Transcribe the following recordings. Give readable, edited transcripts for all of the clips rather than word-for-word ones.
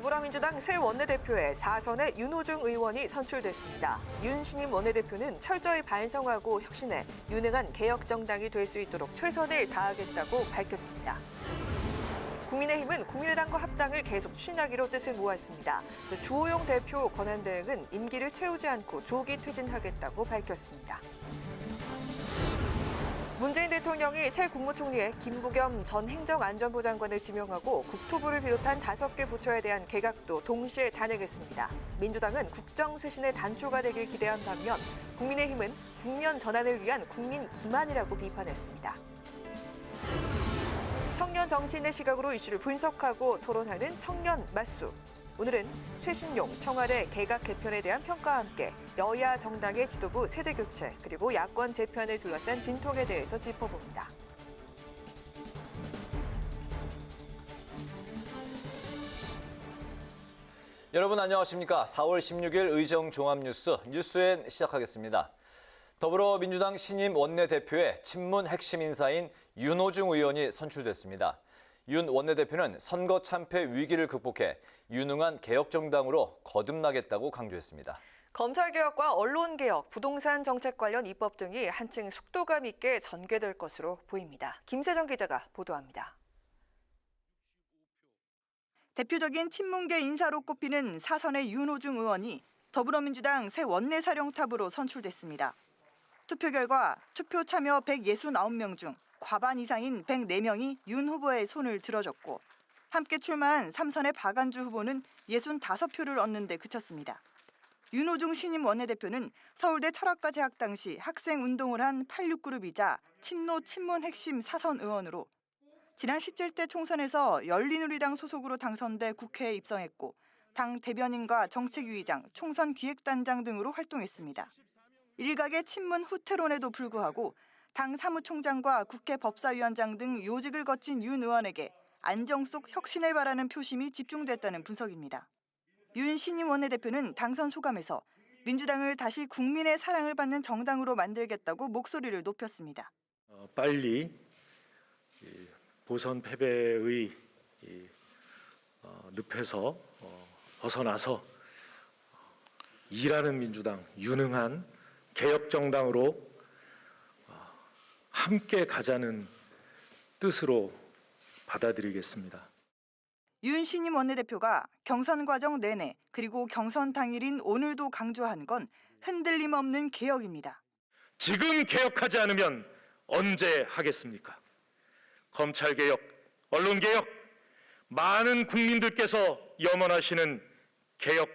더불어민주당 새 원내대표에 4선의 윤호중 의원이 선출됐습니다. 윤 신임 원내대표는 철저히 반성하고 혁신해 유능한 개혁정당이 될 수 있도록 최선을 다하겠다고 밝혔습니다. 국민의힘은 국민의당과 합당을 계속 추진하기로 뜻을 모았습니다. 주호영 대표 권한대행은 임기를 채우지 않고 조기 퇴진하겠다고 밝혔습니다. 문재인 대통령이 새 국무총리에 김부겸 전 행정안전부 장관을 지명하고 국토부를 비롯한 5개 부처에 대한 개각도 동시에 단행했습니다. 민주당은 국정쇄신의 단초가 되길 기대한 반면 국민의힘은 국면 전환을 위한 국민 기만이라고 비판했습니다. 청년 정치인의 시각으로 이슈를 분석하고 토론하는 청년 맞수. 오늘은 쇄신용 청와대 개각 개편에 대한 평가와 함께 여야 정당의 지도부 세대 교체 그리고 야권 재편을 둘러싼 진통에 대해서 짚어봅니다. 여러분 안녕하십니까? 4월 16일 의정 종합뉴스 뉴스엔 시작하겠습니다. 더불어민주당 신임 원내대표의 친문 핵심 인사인 윤호중 의원이 선출됐습니다. 윤 원내대표는 선거 참패 위기를 극복해 유능한 개혁정당으로 거듭나겠다고 강조했습니다. 검찰개혁과 언론개혁, 부동산 정책 관련 입법 등이 한층 속도감 있게 전개될 것으로 보입니다. 김세정 기자가 보도합니다. 대표적인 친문계 인사로 꼽히는 4선의 윤호중 의원이 더불어민주당 새 원내사령탑으로 선출됐습니다. 투표 결과 투표 참여 169명 중 과반 이상인 104명이 윤 후보의 손을 들어줬고 함께 출마한 3선의 박안주 후보는 65표를 얻는 데 그쳤습니다. 윤호중 신임 원내대표는 서울대 철학과 재학 당시 학생 운동을 한 86그룹이자 친노 친문 핵심 4선 의원으로 지난 17대 총선에서 열린우리당 소속으로 당선돼 국회에 입성했고 당 대변인과 정책위의장, 총선 기획단장 등으로 활동했습니다. 일각의 친문 후퇴론에도 불구하고 당 사무총장과 국회 법사위원장 등 요직을 거친 윤 의원에게 안정 속 혁신을 바라는 표심이 집중됐다는 분석입니다. 윤 신임 원내대표는 당선 소감에서 민주당을 다시 국민의 사랑을 받는 정당으로 만들겠다고 목소리를 높였습니다. 빨리 보선 패배의 늪에서 벗어나서 일하는 민주당, 유능한 개혁정당으로 함께 가자는 뜻으로 받아들이겠습니다. 윤 신임 원내대표가 경선 과정 내내 그리고 경선 당일인 오늘도 강조한 건 흔들림 없는 개혁입니다. 지금 개혁하지 않으면 언제 하겠습니까? 검찰개혁, 언론개혁, 많은 국민들께서 염원하시는 개혁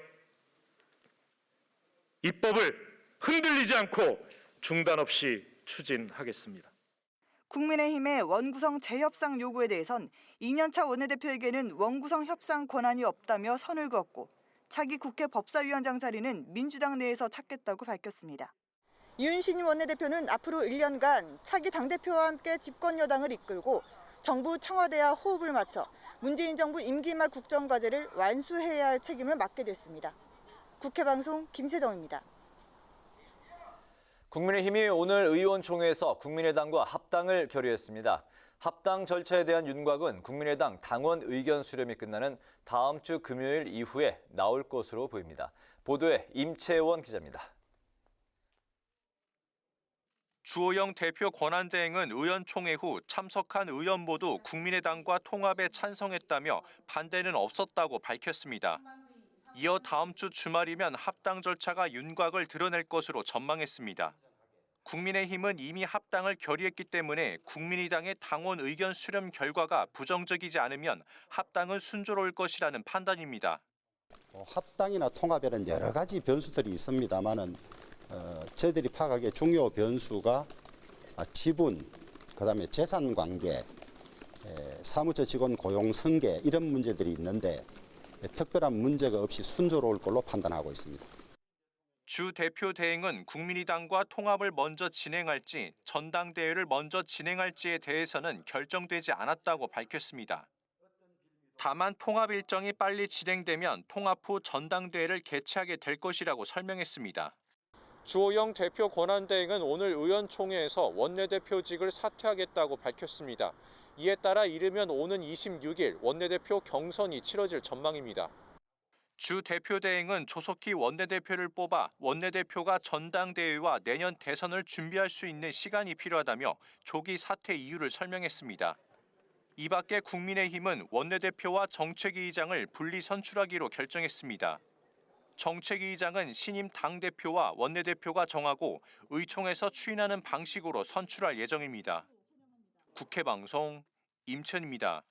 입법을 흔들리지 않고 중단 없이 추진하겠습니다. 국민의힘의 원구성 재협상 요구에 대해선 2년차 원내대표에게는 원구성 협상 권한이 없다며 선을 그었고 차기 국회 법사위원장 자리는 민주당 내에서 찾겠다고 밝혔습니다. 윤 신임 원내대표는 앞으로 1년간 차기 당대표와 함께 집권 여당을 이끌고 정부 청와대와 호흡을 맞춰 문재인 정부 임기 말 국정과제를 완수해야 할 책임을 맡게 됐습니다. 국회방송 김세정입니다. 국민의힘이 오늘 의원총회에서 국민의당과 합당을 결의했습니다. 합당 절차에 대한 윤곽은 국민의당 당원 의견 수렴이 끝나는 다음 주 금요일 이후에 나올 것으로 보입니다. 보도에 임채원 기자입니다. 주호영 대표 권한대행은 의원총회 후 참석한 의원 모두 국민의당과 통합에 찬성했다며 반대는 없었다고 밝혔습니다. 이어 다음 주 주말이면 합당 절차가 윤곽을 드러낼 것으로 전망했습니다. 국민의힘은 이미 합당을 결의했기 때문에 국민의당의 당원 의견 수렴 결과가 부정적이지 않으면 합당은 순조로울 것이라는 판단입니다. 합당이나 통합에는 여러 가지 변수들이 있습니다만은 저희들이 파악하기에 중요 변수가 지분, 그다음에 재산 관계, 사무처 직원 고용 승계 이런 문제들이 있는데 특별한 문제가 없이 순조로울 걸로 판단하고 있습니다. 주 대표 대행은 국민의당과 통합을 먼저 진행할지 전당대회를 먼저 진행할지에 대해서는 결정되지 않았다고 밝혔습니다. 다만 통합 일정이 빨리 진행되면 통합 후 전당대회를 개최하게 될 것이라고 설명했습니다. 주호영 대표 권한대행은 오늘 의원총회에서 원내대표직을 사퇴하겠다고 밝혔습니다. 이에 따라 이르면 오는 26일 원내대표 경선이 치러질 전망입니다. 주 대표 대행은 조속히 원내대표를 뽑아 원내대표가 전당대회와 내년 대선을 준비할 수 있는 시간이 필요하다며 조기 사퇴 이유를 설명했습니다. 이 밖에 국민의힘은 원내대표와 정책위의장을 분리 선출하기로 결정했습니다. 정책위의장은 신임 당대표와 원내대표가 정하고 의총에서 추인하는 방식으로 선출할 예정입니다. 국회방송 임천입니다.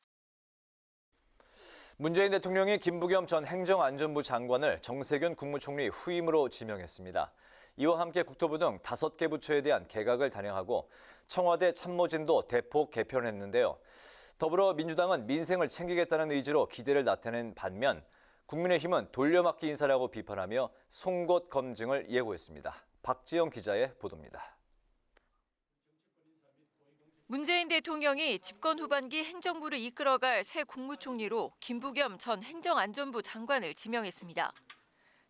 문재인 대통령이 김부겸 전 행정안전부 장관을 정세균 국무총리 후임으로 지명했습니다. 이와 함께 국토부 등 5개 부처에 대한 개각을 단행하고 청와대 참모진도 대폭 개편했는데요. 더불어민주당은 민생을 챙기겠다는 의지로 기대를 나타낸 반면 국민의힘은 돌려막기 인사라고 비판하며 송곳 검증을 예고했습니다. 박지영 기자의 보도입니다. 문재인 대통령이 집권 후반기 행정부를 이끌어갈 새 국무총리로 김부겸 전 행정안전부 장관을 지명했습니다.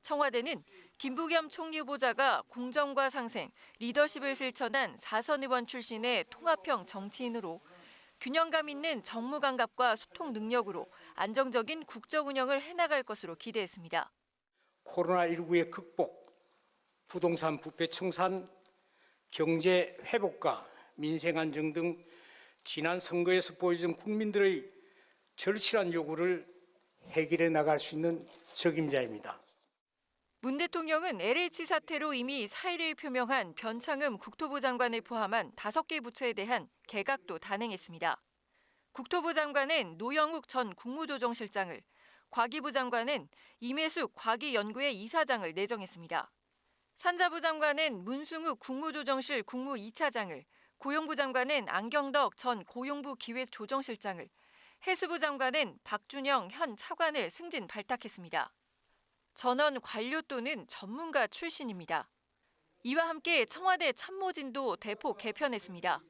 청와대는 김부겸 총리 후보자가 공정과 상생, 리더십을 실천한 4선 의원 출신의 통합형 정치인으로 균형감 있는 정무 감각과 소통 능력으로 안정적인 국정 운영을 해나갈 것으로 기대했습니다. 코로나19의 극복, 부동산 부패 청산, 경제 회복과 민생 안정 등 지난 선거에서 보여준 국민들의 절실한 요구를 해결해 나갈 수 있는 적임자입니다. 문 대통령은 LH 사태로 이미 사의를 표명한 변창흠 국토부 장관을 포함한 5개 부처에 대한 개각도 단행했습니다. 국토부 장관은 노영욱 전 국무조정실장을, 과기부 장관은 임혜숙 과기연구회 이사장을 내정했습니다. 산자부 장관은 문승욱 국무조정실 국무 2차장을, 고용부 장관은 안경덕 전 고용부 기획조정실장을, 해수부 장관은 박준영 현 차관을 승진 발탁했습니다. 전원 관료 또는 전문가 출신입니다. 이와 함께 청와대 참모진도 대폭 개편했습니다.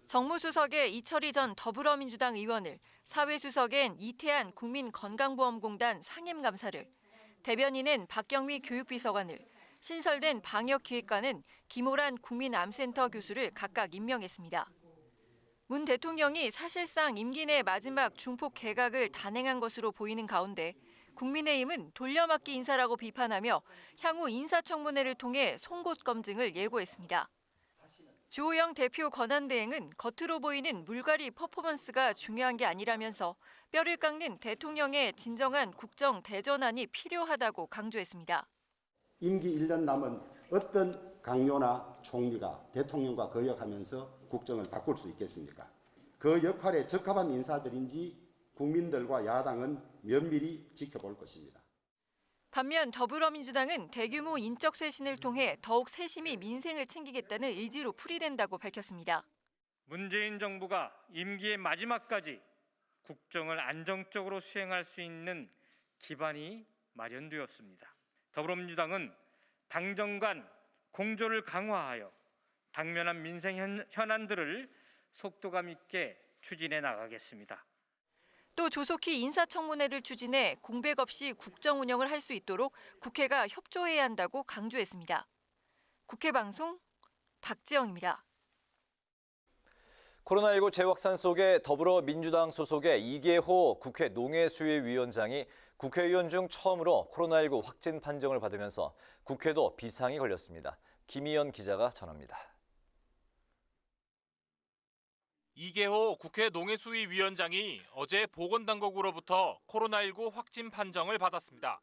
정무수석에 이철희 전 더불어민주당 의원을, 사회수석엔 이태한 국민건강보험공단 상임감사를, 대변인은 박경미 교육비서관을, 신설된 방역기획관은 김호란 국민암센터 교수를 각각 임명했습니다. 문 대통령이 사실상 임기 내 마지막 중폭 개각을 단행한 것으로 보이는 가운데 국민의힘은 돌려막기 인사라고 비판하며 향후 인사청문회를 통해 송곳 검증을 예고했습니다. 주호영 대표 권한대행은 겉으로 보이는 물갈이 퍼포먼스가 중요한 게 아니라면서 뼈를 깎는 대통령의 진정한 국정 대전환이 필요하다고 강조했습니다. 임기 1년 남은 어떤 강요나 총리가 대통령과 거역하면서 국정을 바꿀 수 있겠습니까? 그 역할에 적합한 인사들인지 국민들과 야당은 면밀히 지켜볼 것입니다. 반면 더불어민주당은 대규모 인적 쇄신을 통해 더욱 세심히 민생을 챙기겠다는 의지로 풀이된다고 밝혔습니다. 문재인 정부가 임기의 마지막까지 국정을 안정적으로 수행할 수 있는 기반이 마련되었습니다. 더불어민주당은 당정 간 공조를 강화하여 당면한 민생 현안들을 속도감 있게 추진해 나가겠습니다. 또 조속히 인사청문회를 추진해 공백 없이 국정 운영을 할 수 있도록 국회가 협조해야 한다고 강조했습니다. 국회방송 박지영입니다. 코로나19 재확산 속에 더불어민주당 소속의 이계호 국회 농해수위위원장이 국회의원 중 처음으로 코로나19 확진 판정을 받으면서 국회도 비상이 걸렸습니다. 김희연 기자가 전합니다. 이계호 국회 농해수위 위원장이 어제 보건당국으로부터 코로나19 확진 판정을 받았습니다.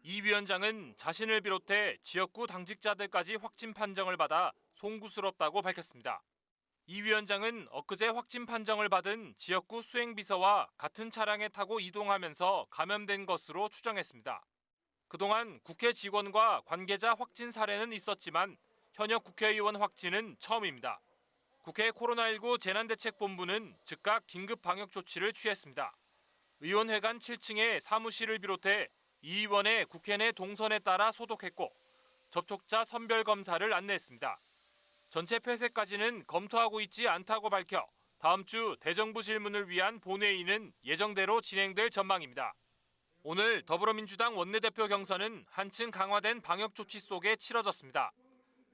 이 위원장은 자신을 비롯해 지역구 당직자들까지 확진 판정을 받아 송구스럽다고 밝혔습니다. 이 위원장은 엊그제 확진 판정을 받은 지역구 수행비서와 같은 차량에 타고 이동하면서 감염된 것으로 추정했습니다. 그동안 국회 직원과 관계자 확진 사례는 있었지만 현역 국회의원 확진은 처음입니다. 국회 코로나19 재난대책본부는 즉각 긴급 방역 조치를 취했습니다. 의원회관 7층에 사무실을 비롯해 이 의원의 국회 내 동선에 따라 소독했고 접촉자 선별 검사를 안내했습니다. 전체 폐쇄까지는 검토하고 있지 않다고 밝혀 다음 주 대정부 질문을 위한 본회의는 예정대로 진행될 전망입니다. 오늘 더불어민주당 원내대표 경선은 한층 강화된 방역 조치 속에 치러졌습니다.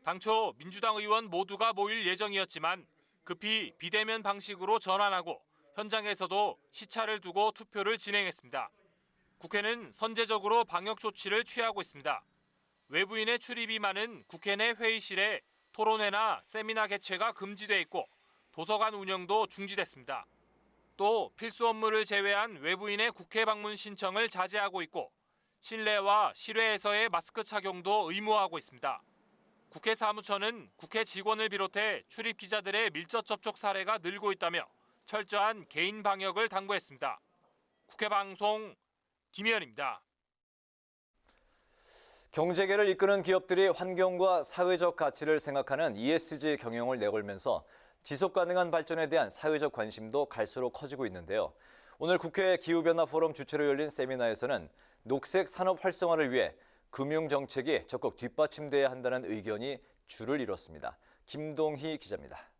당초 민주당 의원 모두가 모일 예정이었지만 급히 비대면 방식으로 전환하고 현장에서도 시차를 두고 투표를 진행했습니다. 국회는 선제적으로 방역 조치를 취하고 있습니다. 외부인의 출입이 많은 국회 내 회의실에 토론회나 세미나 개최가 금지돼 있고 도서관 운영도 중지됐습니다. 또 필수 업무를 제외한 외부인의 국회 방문 신청을 자제하고 있고 실내와 실외에서의 마스크 착용도 의무화하고 있습니다. 국회 사무처는 국회 직원을 비롯해 출입 기자들의 밀접 접촉 사례가 늘고 있다며 철저한 개인 방역을 당부했습니다. 국회 방송 김희연입니다. 경제계를 이끄는 기업들이 환경과 사회적 가치를 생각하는 ESG 경영을 내걸면서 지속 가능한 발전에 대한 사회적 관심도 갈수록 커지고 있는데요. 오늘 국회 기후변화 포럼 주최로 열린 세미나에서는 녹색 산업 활성화를 위해 금융정책이 적극 뒷받침돼야 한다는 의견이 줄을 이뤘습니다. 김동희 기자입니다.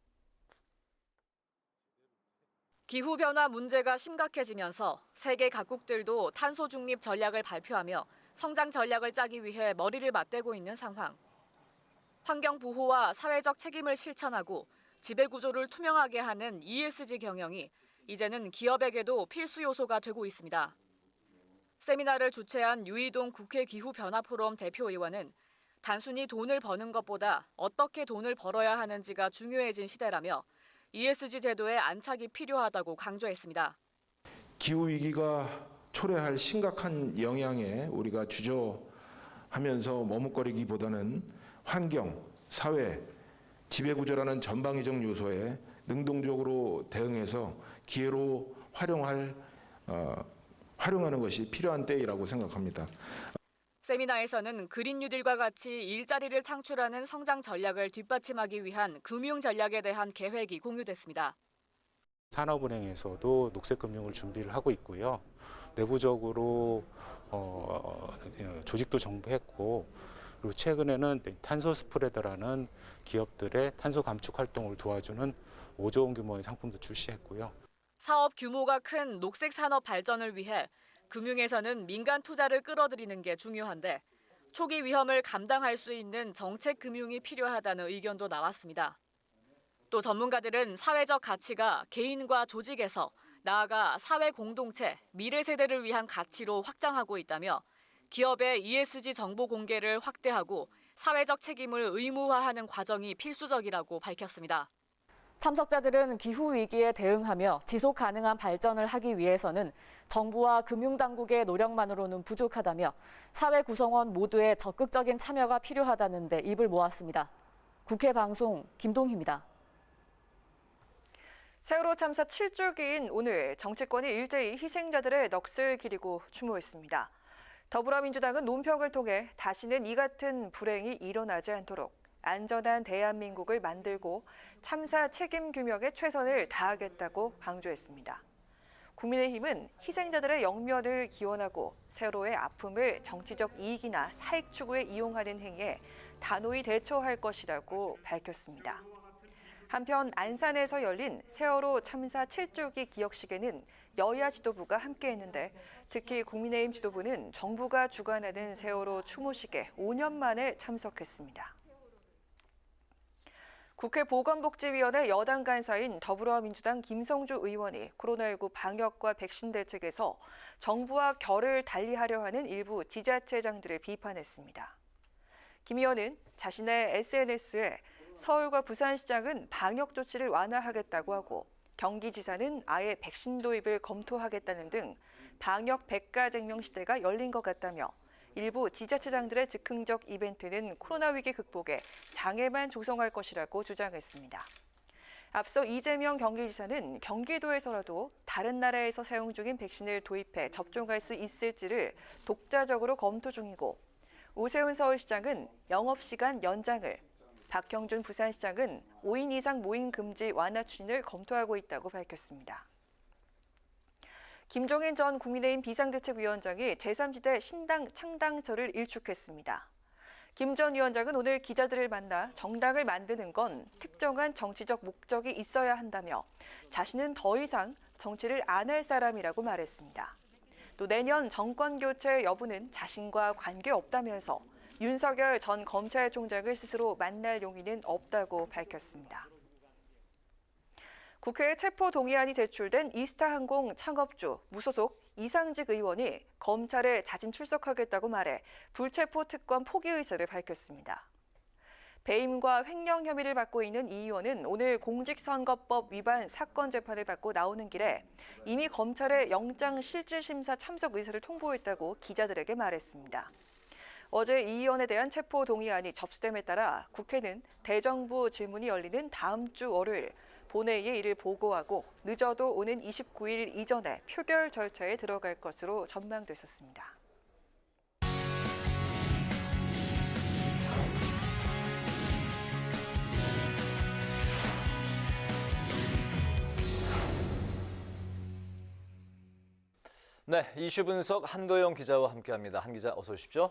기후변화 문제가 심각해지면서 세계 각국들도 탄소 중립 전략을 발표하며 성장 전략을 짜기 위해 머리를 맞대고 있는 상황. 환경 보호와 사회적 책임을 실천하고 지배구조를 투명하게 하는 ESG 경영이 이제는 기업에게도 필수 요소가 되고 있습니다. 세미나를 주최한 유이동 국회 기후변화포럼 대표의원은 단순히 돈을 버는 것보다 어떻게 돈을 벌어야 하는지가 중요해진 시대라며 ESG 제도의 안착이 필요하다고 강조했습니다. 기후위기가 초래할 심각한 영향에 우리가 주저하면서 머뭇거리기보다는 환경, 사회, 지배구조라는 전방위적 요소에 능동적으로 대응해서 기회로 활용하는 것이 필요한 때이라고 생각합니다. 세미나에서는 그린 뉴딜과 같이 일자리를 창출하는 성장 전략을 뒷받침하기 위한 금융 전략에 대한 계획이 공유됐습니다. 산업은행에서도 녹색금융을 준비를 하고 있고요. 내부적으로 조직도 정비했고 그리고 최근에는 탄소 스프레더라는 기업들의 탄소 감축 활동을 도와주는 5조 원 규모의 상품도 출시했고요. 사업 규모가 큰 녹색 산업 발전을 위해 금융에서는 민간 투자를 끌어들이는 게 중요한데 초기 위험을 감당할 수 있는 정책 금융이 필요하다는 의견도 나왔습니다. 또 전문가들은 사회적 가치가 개인과 조직에서 나아가 사회 공동체, 미래 세대를 위한 가치로 확장하고 있다며 기업의 ESG 정보 공개를 확대하고 사회적 책임을 의무화하는 과정이 필수적이라고 밝혔습니다. 참석자들은 기후위기에 대응하며 지속 가능한 발전을 하기 위해서는 정부와 금융당국의 노력만으로는 부족하다며 사회 구성원 모두의 적극적인 참여가 필요하다는 데 입을 모았습니다. 국회 방송 김동희입니다. 세월호 참사 7주기인 오늘 정치권이 일제히 희생자들의 넋을 기리고 추모했습니다. 더불어민주당은 논평을 통해 다시는 이 같은 불행이 일어나지 않도록 안전한 대한민국을 만들고 참사 책임 규명에 최선을 다하겠다고 강조했습니다. 국민의힘은 희생자들의 영면을 기원하고 세월호의 아픔을 정치적 이익이나 사익 추구에 이용하는 행위에 단호히 대처할 것이라고 밝혔습니다. 한편 안산에서 열린 세월호 참사 7주기 기억식에는 여야 지도부가 함께했는데 특히 국민의힘 지도부는 정부가 주관하는 세월호 추모식에 5년 만에 참석했습니다. 국회 보건복지위원회 여당 간사인 더불어민주당 김성주 의원이 코로나19 방역과 백신 대책에서 정부와 결을 달리하려 하는 일부 지자체장들을 비판했습니다. 김 의원은 자신의 SNS에 서울과 부산시장은 방역 조치를 완화하겠다고 하고 경기지사는 아예 백신 도입을 검토하겠다는 등 방역 백가쟁명 시대가 열린 것 같다며 일부 지자체장들의 즉흥적 이벤트는 코로나 위기 극복에 장애만 조성할 것이라고 주장했습니다. 앞서 이재명 경기지사는 경기도에서라도 다른 나라에서 사용 중인 백신을 도입해 접종할 수 있을지를 독자적으로 검토 중이고 오세훈 서울시장은 영업시간 연장을, 박형준 부산시장은 5인 이상 모임 금지 완화 추진을 검토하고 있다고 밝혔습니다. 김종인 전 국민의힘 비상대책위원장이 제3지대 신당 창당설을 일축했습니다. 김 전 위원장은 오늘 기자들을 만나 정당을 만드는 건 특정한 정치적 목적이 있어야 한다며 자신은 더 이상 정치를 안 할 사람이라고 말했습니다. 또 내년 정권 교체 여부는 자신과 관계없다면서 윤석열 전 검찰총장을 스스로 만날 용의는 없다고 밝혔습니다. 국회에 체포동의안이 제출된 이스타항공 창업주 무소속 이상직 의원이 검찰에 자진 출석하겠다고 말해 불체포 특권 포기 의사를 밝혔습니다. 배임과 횡령 혐의를 받고 있는 이 의원은 오늘 공직선거법 위반 사건 재판을 받고 나오는 길에 이미 검찰에 영장실질심사 참석 의사를 통보했다고 기자들에게 말했습니다. 어제 이 의원에 대한 체포 동의안이 접수됨에 따라 국회는 대정부 질문이 열리는 다음 주 월요일 본회의에 이를 보고하고 늦어도 오는 29일 이전에 표결 절차에 들어갈 것으로 전망됐었습니다. 네, 이슈 분석 한도영 기자와 함께합니다. 한 기자 어서 오십시오.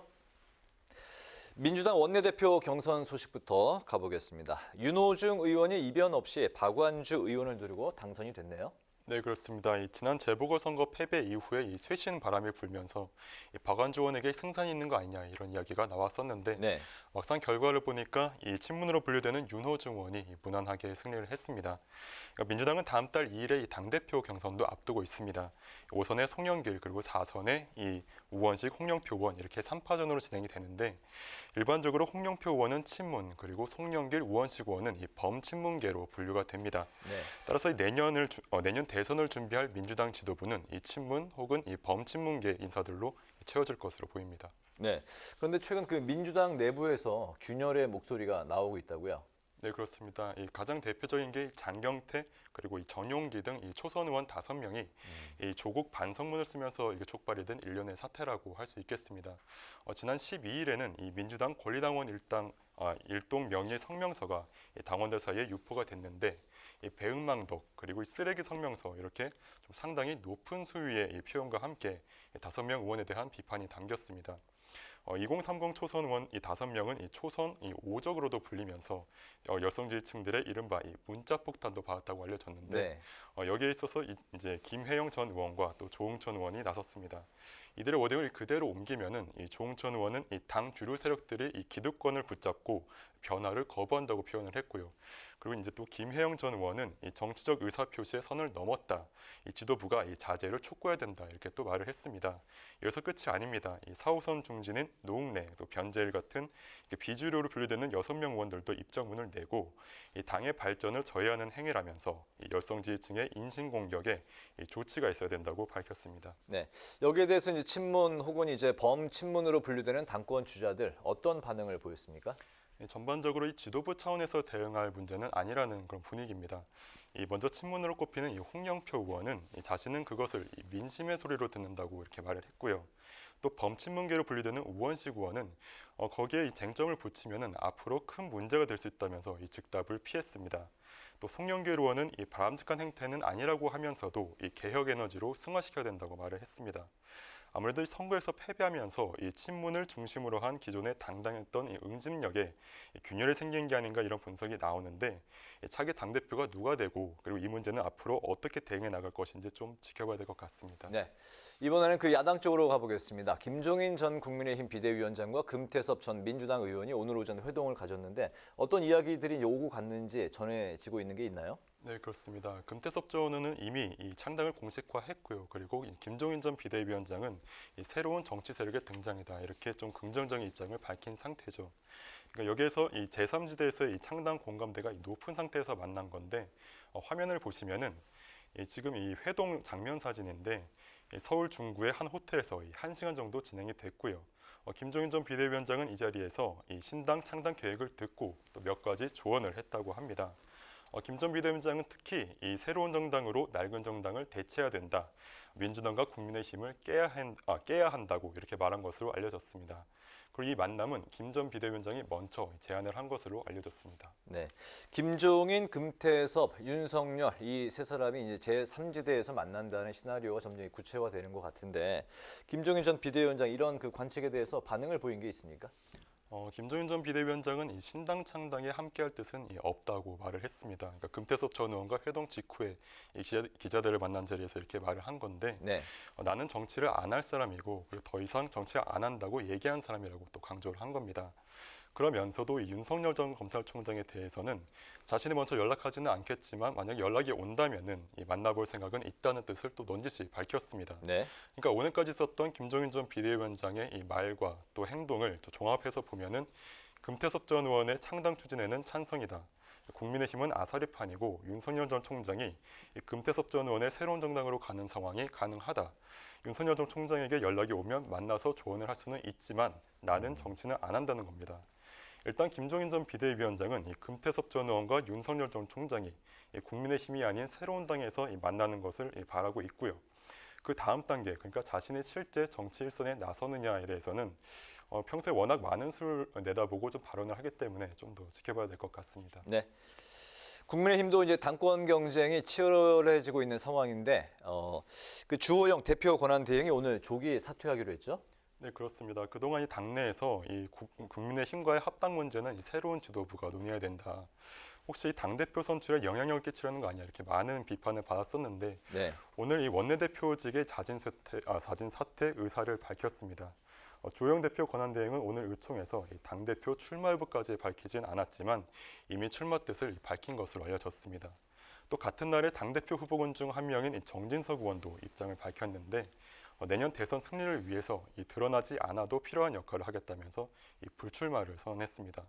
민주당 원내대표 경선 소식부터 가보겠습니다. 윤호중 의원이 이변 없이 박완주 의원을 누르고 당선이 됐네요. 네, 그렇습니다. 지난 재보궐선거 패배 이후에 쇄신 바람이 불면서 박완주 의원에게 승산이 있는 거 아니냐 이런 이야기가 나왔었는데 네. 막상 결과를 보니까 친문으로 분류되는 윤호중 의원이 무난하게 승리를 했습니다. 그러니까 민주당은 다음 달 2일에 당대표 경선도 앞두고 있습니다. 5선의 송영길 그리고 4선의 우원식, 홍영표 의원 이렇게 3파전으로 진행이 되는데 일반적으로 홍영표 의원은 친문 그리고 송영길, 우원식 의원은 범친문계로 분류가 됩니다. 네. 따라서 내년 대선을 준비할 민주당 지도부는 친문 혹은 범친문계 인사들로 채워질 것으로 보입니다. 네. 그런데 최근 그 민주당 내부에서 균열의 목소리가 나오고 있다고요? 네, 그렇습니다. 가장 대표적인 게 장경태 그리고 전용기 등 초선 의원 5명이 조국 반성문을 쓰면서 촉발이 된 일련의 사태라고 할 수 있겠습니다. 지난 12일에는 민주당 권리당원 일동 명의 성명서가 당원들 사이에 유포가 됐는데 배은망덕 그리고 쓰레기 성명서 이렇게 좀 상당히 높은 수위의 표현과 함께 5명 의원에 대한 비판이 담겼습니다. 2030 초선 의원 5명은 초선 5적으로도 불리면서 여성 지지층들의 이른바 문자 폭탄도 받았다고 알려졌는데 네. 여기에 있어서 이제 김혜영 전 의원과 또 조응천 의원이 나섰습니다. 이들의 워딩을 그대로 옮기면은 조응천 의원은 당 주류 세력들이 기득권을 붙잡고 변화를 거부한다고 표현을 했고요. 그리고 이제 또 김혜영 전 의원은 정치적 의사 표시의 선을 넘었다. 지도부가 자제를 촉구해야 된다. 이렇게 또 말을 했습니다. 여기서 끝이 아닙니다. 4호선 중진인 노웅래, 또 변재일 같은 비주류로 분류되는 6명 의원들도 입장문을 내고 당의 발전을 저해하는 행위라면서 여성 지지층의 인신공격에 조치가 있어야 된다고 밝혔습니다. 네, 여기에 대해서 이제 친문 혹은 이제 범친문으로 분류되는 당권 주자들 어떤 반응을 보였습니까? 전반적으로 지도부 차원에서 대응할 문제는 아니라는 그런 분위기입니다. 먼저 친문으로 꼽히는 홍영표 의원은 자신은 그것을 민심의 소리로 듣는다고 이렇게 말을 했고요. 또 범친문계로 분류되는 우원식 의원은 거기에 쟁점을 붙이면은 앞으로 큰 문제가 될 수 있다면서 즉답을 피했습니다. 또 송영길 의원은 바람직한 행태는 아니라고 하면서도 개혁 에너지로 승화시켜야 된다고 말을 했습니다. 아무래도 선거에서 패배하면서 친문을 중심으로 한 기존에 당당했던 응집력에 균열이 생긴 게 아닌가 이런 분석이 나오는데 차기 당대표가 누가 되고 그리고 이 문제는 앞으로 어떻게 대응해 나갈 것인지 좀 지켜봐야 될 것 같습니다. 네, 이번에는 그 야당 쪽으로 가보겠습니다. 김종인 전 국민의힘 비대위원장과 금태섭 전 민주당 의원이 오늘 오전 회동을 가졌는데 어떤 이야기들이 오고 갔는지 전해지고 있는 게 있나요? 네, 그렇습니다. 금태섭 전 의원은 이미 창당을 공식화했고요. 그리고 김종인 전 비대위원장은 새로운 정치 세력의 등장이다. 이렇게 좀 긍정적인 입장을 밝힌 상태죠. 그러니까 여기에서 제3지대에서의 창당 공감대가 높은 상태에서 만난 건데 화면을 보시면은 지금 회동 장면 사진인데 서울 중구의 한 호텔에서 1시간 정도 진행이 됐고요. 김종인 전 비대위원장은 이 자리에서 신당 창당 계획을 듣고 또 몇 가지 조언을 했다고 합니다. 김 전 비대위원장은 특히 새로운 정당으로 낡은 정당을 대체해야 된다. 민주당과 국민의힘을 깨야 한다고 이렇게 말한 것으로 알려졌습니다. 그리고 이 만남은 김 전 비대위원장이 먼저 제안을 한 것으로 알려졌습니다. 네, 김종인, 금태섭, 윤석열 이 세 사람이 이제 제3지대에서 만난다는 시나리오가 점점 구체화되는 것 같은데 김종인 전 비대위원장 이런 그 관측에 대해서 반응을 보인 게 있습니까? 김종인 전 비대위원장은 신당 창당에 함께할 뜻은 없다고 말을 했습니다. 그러니까 금태섭 전 의원과 회동 직후에 기자들을 만난 자리에서 이렇게 말을 한 건데 네. 나는 정치를 안 할 사람이고 그리고 더 이상 정치 안 한다고 얘기한 사람이라고 또 강조를 한 겁니다. 그러면서도 이 윤석열 전 검찰총장에 대해서는 자신이 먼저 연락하지는 않겠지만 만약 연락이 온다면은 이 만나볼 생각은 있다는 뜻을 또 넌지시 밝혔습니다. 네. 그러니까 오늘까지 있었던 김종인 전 비대위원장의 이 말과 또 행동을 또 종합해서 보면은 금태섭 전 의원의 창당 추진에는 찬성이다. 국민의힘은 아사리판이고 윤석열 전 총장이 이 금태섭 전 의원의 새로운 정당으로 가는 상황이 가능하다. 윤석열 전 총장에게 연락이 오면 만나서 조언을 할 수는 있지만 나는 정치는 안 한다는 겁니다. 일단 김종인 전 비대위원장은 이 금태섭 전 의원과 윤석열 전 총장이 이 국민의힘이 아닌 새로운 당에서 만나는 것을 바라고 있고요. 그 다음 단계, 그러니까 자신이 실제 정치 일선에 나서느냐에 대해서는 평소에 워낙 많은 수를 내다보고 좀 발언을 하기 때문에 좀 더 지켜봐야 될 것 같습니다. 네. 국민의힘도 이제 당권 경쟁이 치열해지고 있는 상황인데 그 주호영 대표 권한대행이 오늘 조기 사퇴하기로 했죠? 네, 그렇습니다. 그동안 이 당내에서 이 국민의힘과의 합당 문제는 이 새로운 지도부가 논의해야 된다. 혹시 당대표 선출에 영향력을 끼치려는 거 아니야? 이렇게 많은 비판을 받았었는데 네. 오늘 이 원내대표직의 자진 사퇴 의사를 밝혔습니다. 주호영 대표 권한대행은 오늘 의총에서 당대표 출마 여부까지 밝히진 않았지만 이미 출마 뜻을 밝힌 것으로 알려졌습니다. 또 같은 날에 당대표 후보군 중 한 명인 정진석 의원도 입장을 밝혔는데 내년 대선 승리를 위해서 드러나지 않아도 필요한 역할을 하겠다면서 불출마를 선언했습니다.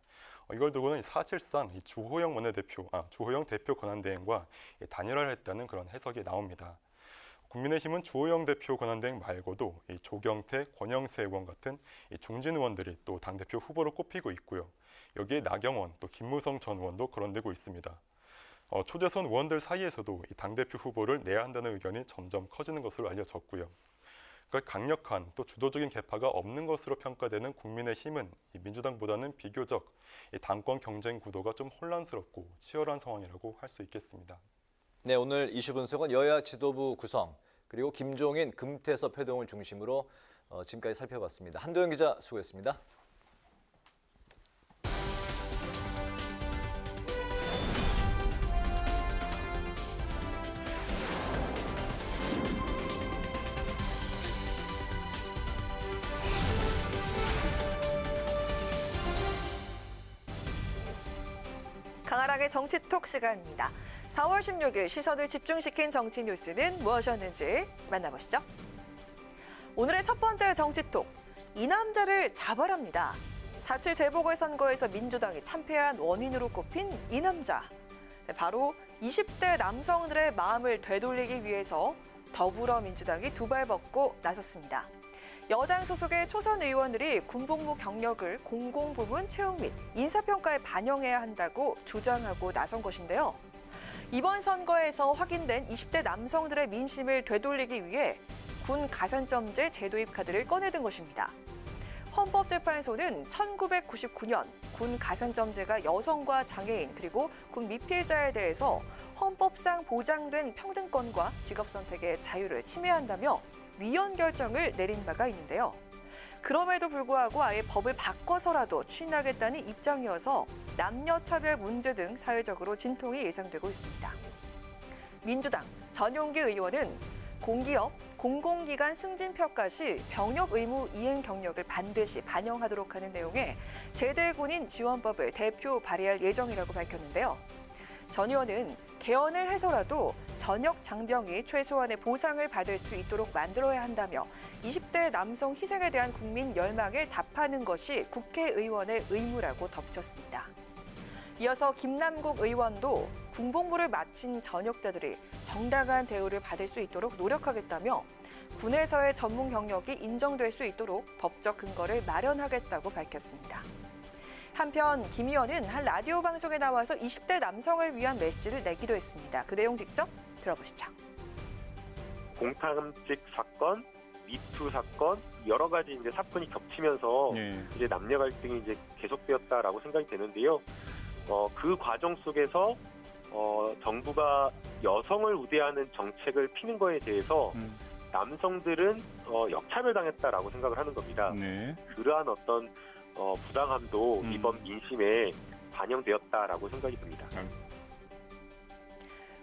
이걸 두고는 사실상 주호영 대표 권한대행과 단일화를 했다는 그런 해석이 나옵니다. 국민의힘은 주호영 대표 권한대행 말고도 조경태, 권영세 의원 같은 중진 의원들이 또 당대표 후보로 꼽히고 있고요. 여기에 나경원, 또 김무성 전 의원도 거론되고 있습니다. 초재선 의원들 사이에서도 당대표 후보를 내야 한다는 의견이 점점 커지는 것으로 알려졌고요. 그러니까 강력한 또 주도적인 계파가 없는 것으로 평가되는 국민의힘은 민주당보다는 비교적 당권 경쟁 구도가 좀 혼란스럽고 치열한 상황이라고 할 수 있겠습니다. 네, 오늘 이슈 분석은 여야 지도부 구성 그리고 김종인, 금태섭 회동을 중심으로 지금까지 살펴봤습니다. 한도영 기자 수고했습니다. 강아랑의 정치톡 시간입니다. 4월 16일 시선을 집중시킨 정치 뉴스는 무엇이었는지 만나보시죠. 오늘의 첫 번째 정치톡, 이 남자를 잡아랍니다. 4.7 재보궐선거에서 민주당이 참패한 원인으로 꼽힌 이 남자. 바로 20대 남성들의 마음을 되돌리기 위해서 더불어민주당이 두 발 벗고 나섰습니다. 여당 소속의 초선 의원들이 군복무 경력을 공공부문 채용 및 인사평가에 반영해야 한다고 주장하고 나선 것인데요. 이번 선거에서 확인된 20대 남성들의 민심을 되돌리기 위해 군 가산점제 제도입 카드를 꺼내든 것입니다. 헌법재판소는 1999년 군 가산점제가 여성과 장애인 그리고 군 미필자에 대해서 헌법상 보장된 평등권과 직업선택의 자유를 침해한다며 위헌 결정을 내린 바가 있는데요. 그럼에도 불구하고 아예 법을 바꿔서라도 추진하겠다는 입장이어서 남녀차별 문제 등 사회적으로 진통이 예상되고 있습니다. 민주당 전용기 의원은 공기업, 공공기관 승진평가 시 병역 의무 이행 경력을 반드시 반영하도록 하는 내용의 제대군인 지원법을 대표 발의할 예정이라고 밝혔는데요. 전 의원은 개헌을 해서라도 전역 장병이 최소한의 보상을 받을 수 있도록 만들어야 한다며 20대 남성 희생에 대한 국민 열망에 답하는 것이 국회의원의 의무라고 덧붙였습니다. 이어서 김남국 의원도 군복무를 마친 전역자들이 정당한 대우를 받을 수 있도록 노력하겠다며 군에서의 전문 경력이 인정될 수 있도록 법적 근거를 마련하겠다고 밝혔습니다. 한편 김 의원은 한 라디오 방송에 나와서 20대 남성을 위한 메시지를 내기도 했습니다. 그 내용 직접 들어보시죠. 공탐직 사건, 미투 사건 여러 가지 이제 사건이 겹치면서 이제 남녀 갈등이 이제 계속되었다라고 생각이 되는데요. 그 과정 속에서 정부가 여성을 우대하는 정책을 피는 거에 대해서 남성들은 역차별당했다라고 생각을 하는 겁니다. 그러한 어떤 부당함도 이번 민심에 반영되었다라고 생각이 듭니다.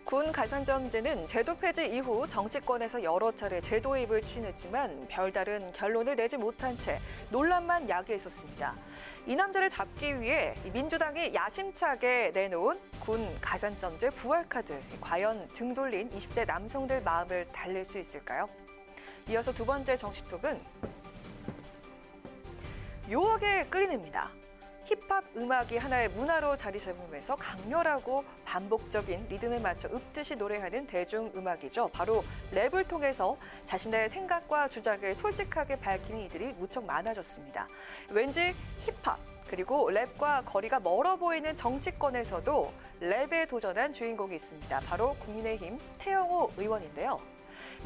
군 가산점제는 제도 폐지 이후 정치권에서 여러 차례 재도입을 추진했지만 별다른 결론을 내지 못한 채 논란만 야기했었습니다. 이 남자를 잡기 위해 민주당이 야심차게 내놓은 군 가산점제 부활카드, 과연 등 돌린 20대 남성들 마음을 달랠 수 있을까요? 이어서 두 번째 정치톡은 묘하게 끌리냅니다. 힙합 음악이 하나의 문화로 자리 잡으면서 강렬하고 반복적인 리듬에 맞춰 읊듯이 노래하는 대중음악이죠. 바로 랩을 통해서 자신의 생각과 주장을 솔직하게 밝히는 이들이 무척 많아졌습니다. 왠지 힙합 그리고 랩과 거리가 멀어 보이는 정치권에서도 랩에 도전한 주인공이 있습니다. 바로 국민의힘 태영호 의원인데요.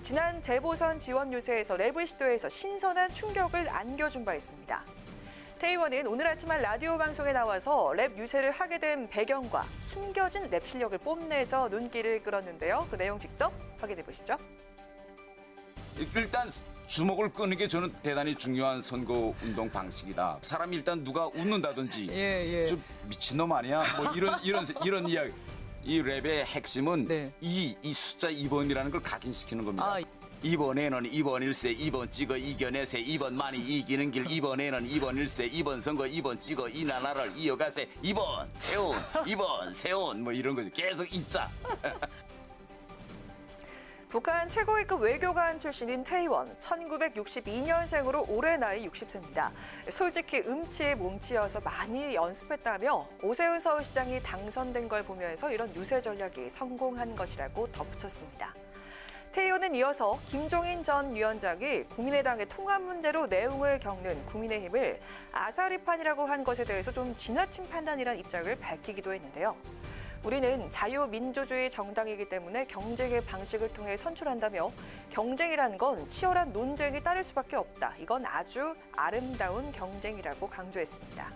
지난 재보선 지원 유세에서 랩을 시도해서 신선한 충격을 안겨준 바 있습니다. 태 의원은 오늘 아침 한 라디오 방송에 나와서 랩 유세를 하게 된 배경과 숨겨진 랩 실력을 뽐내서 눈길을 끌었는데요. 그 내용 직접 확인해 보시죠. 일단 주목을 끄는 게 저는 대단히 중요한 선거운동 방식이다. 사람이 일단 누가 웃는다든지 좀 미친놈 아니야? 뭐 이런 이야기. 이 랩의 핵심은 이 숫자 2번이라는 걸 각인시키는 겁니다. 2번에는 2번 일세, 2번 찍어 이겨내세, 2번 많이 이기는 길, 2번에는 2번 일세, 2번 선거, 2번 찍어 이 나라를 이어가세, 2번 세운, 2번 세운 뭐 이런 거죠. 계속 잊자. 북한 최고위급 외교관 출신인 태 의원, 1962년생으로 올해 나이 60세입니다. 솔직히 음치에 몸치여서 많이 연습했다며 오세훈 서울시장이 당선된 걸 보면서 이런 유세 전략이 성공한 것이라고 덧붙였습니다. 태 의원은 이어서 김종인 전 위원장이 국민의당의 통합 문제로 내용을 겪는 국민의힘을 아사리판이라고 한 것에 대해서 좀 지나친 판단이란 입장을 밝히기도 했는데요. 우리는 자유민주주의 정당이기 때문에 경쟁의 방식을 통해 선출한다며 경쟁이란 건 치열한 논쟁이 따를 수밖에 없다. 이건 아주 아름다운 경쟁이라고 강조했습니다.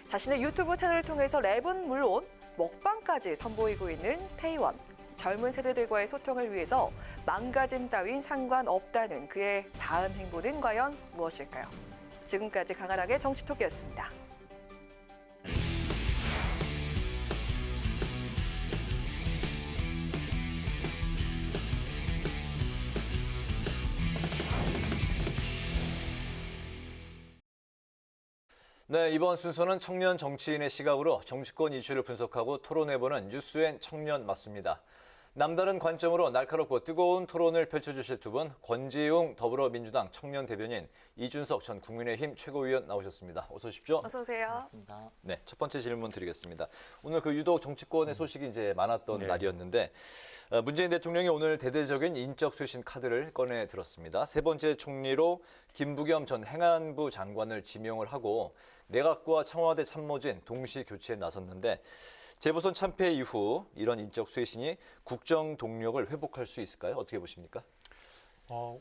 자신의 유튜브 채널을 통해서 랩은 물론 먹방까지 선보이고 있는 태 의원. 젊은 세대들과의 소통을 위해서 망가짐 따윈 상관없다는 그의 다음 행보는 과연 무엇일까요? 지금까지 강한학의 정치톡이었습니다. 네, 이번 순서는 청년 정치인의 시각으로 정치권 이슈를 분석하고 토론해보는 뉴스엔 청년 맞습니다. 남다른 관점으로 날카롭고 뜨거운 토론을 펼쳐주실 두 분, 권지웅 더불어민주당 청년 대변인, 이준석 전 국민의힘 최고위원 나오셨습니다. 어서 오십시오. 어서 오세요. 반갑습니다. 네, 첫 번째 질문 드리겠습니다. 오늘 유독 정치권의 소식이 이제 많았던 날이었는데 문재인 대통령이 오늘 대대적인 인적 쇄신 카드를 꺼내 들었습니다. 세 번째 총리로 김부겸 전 행안부 장관을 지명을 하고 내각과 청와대 참모진 동시 교체에 나섰는데 재보선 참패 이후 이런 인적 쇄신이 국정 동력을 회복할 수 있을까요? 어떻게 보십니까?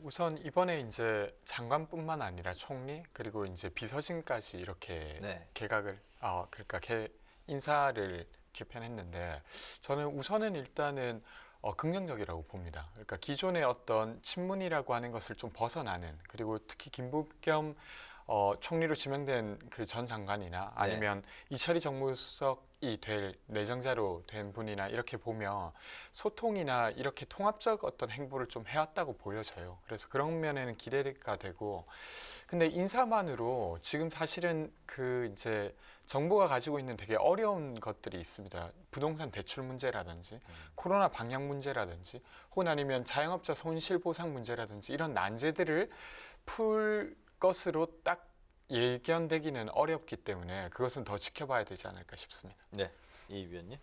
우선 이번에 이제 장관뿐만 아니라 총리 그리고 이제 비서진까지 이렇게 개각을 인사를 개편했는데 저는 우선은 일단은 긍정적이라고 봅니다. 그러니까 기존의 어떤 친문이라고 하는 것을 좀 벗어나는 그리고 특히 김부겸 총리로 지명된 그 전 장관이나 아니면 이철희 정무수석이 될 내정자로 된 분이나 이렇게 보면 소통이나 이렇게 통합적 어떤 행보를 좀 해왔다고 보여져요. 그래서 그런 면에는 기대가 되고, 근데 인사만으로 지금 사실은 이제 정부가 가지고 있는 되게 어려운 것들이 있습니다. 부동산 대출 문제라든지 코로나 방역 문제라든지 혹은 아니면 자영업자 손실보상 문제라든지 이런 난제들을 풀 것으로 딱 예견되기는 어렵기 때문에 그것은 더 지켜봐야 되지 않을까 싶습니다. 네, 이 위원님.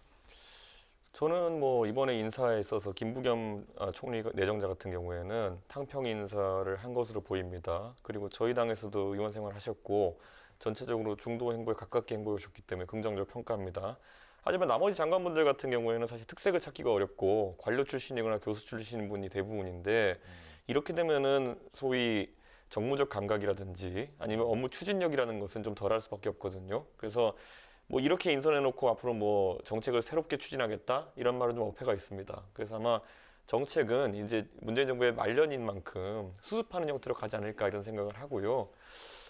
저는 이번에 인사에 있어서 김부겸 총리 내정자 같은 경우에는 탕평 인사를 한 것으로 보입니다. 그리고 저희 당에서도 의원 생활하셨고 전체적으로 중도 행보에 가깝게 행보해 오셨기 때문에 긍정적 평가합니다. 하지만 나머지 장관분들 같은 경우에는 사실 특색을 찾기가 어렵고 관료 출신이거나 교수 출신인 분이 대부분인데 이렇게 되면은 소위 정무적 감각이라든지 아니면 업무 추진력이라는 것은 좀 덜할 수밖에 없거든요. 그래서 이렇게 인선해놓고 앞으로 정책을 새롭게 추진하겠다 이런 말은 좀 어폐가 있습니다. 그래서 아마 정책은 이제 문재인 정부의 말년인 만큼 수습하는 형태로 가지 않을까 이런 생각을 하고요.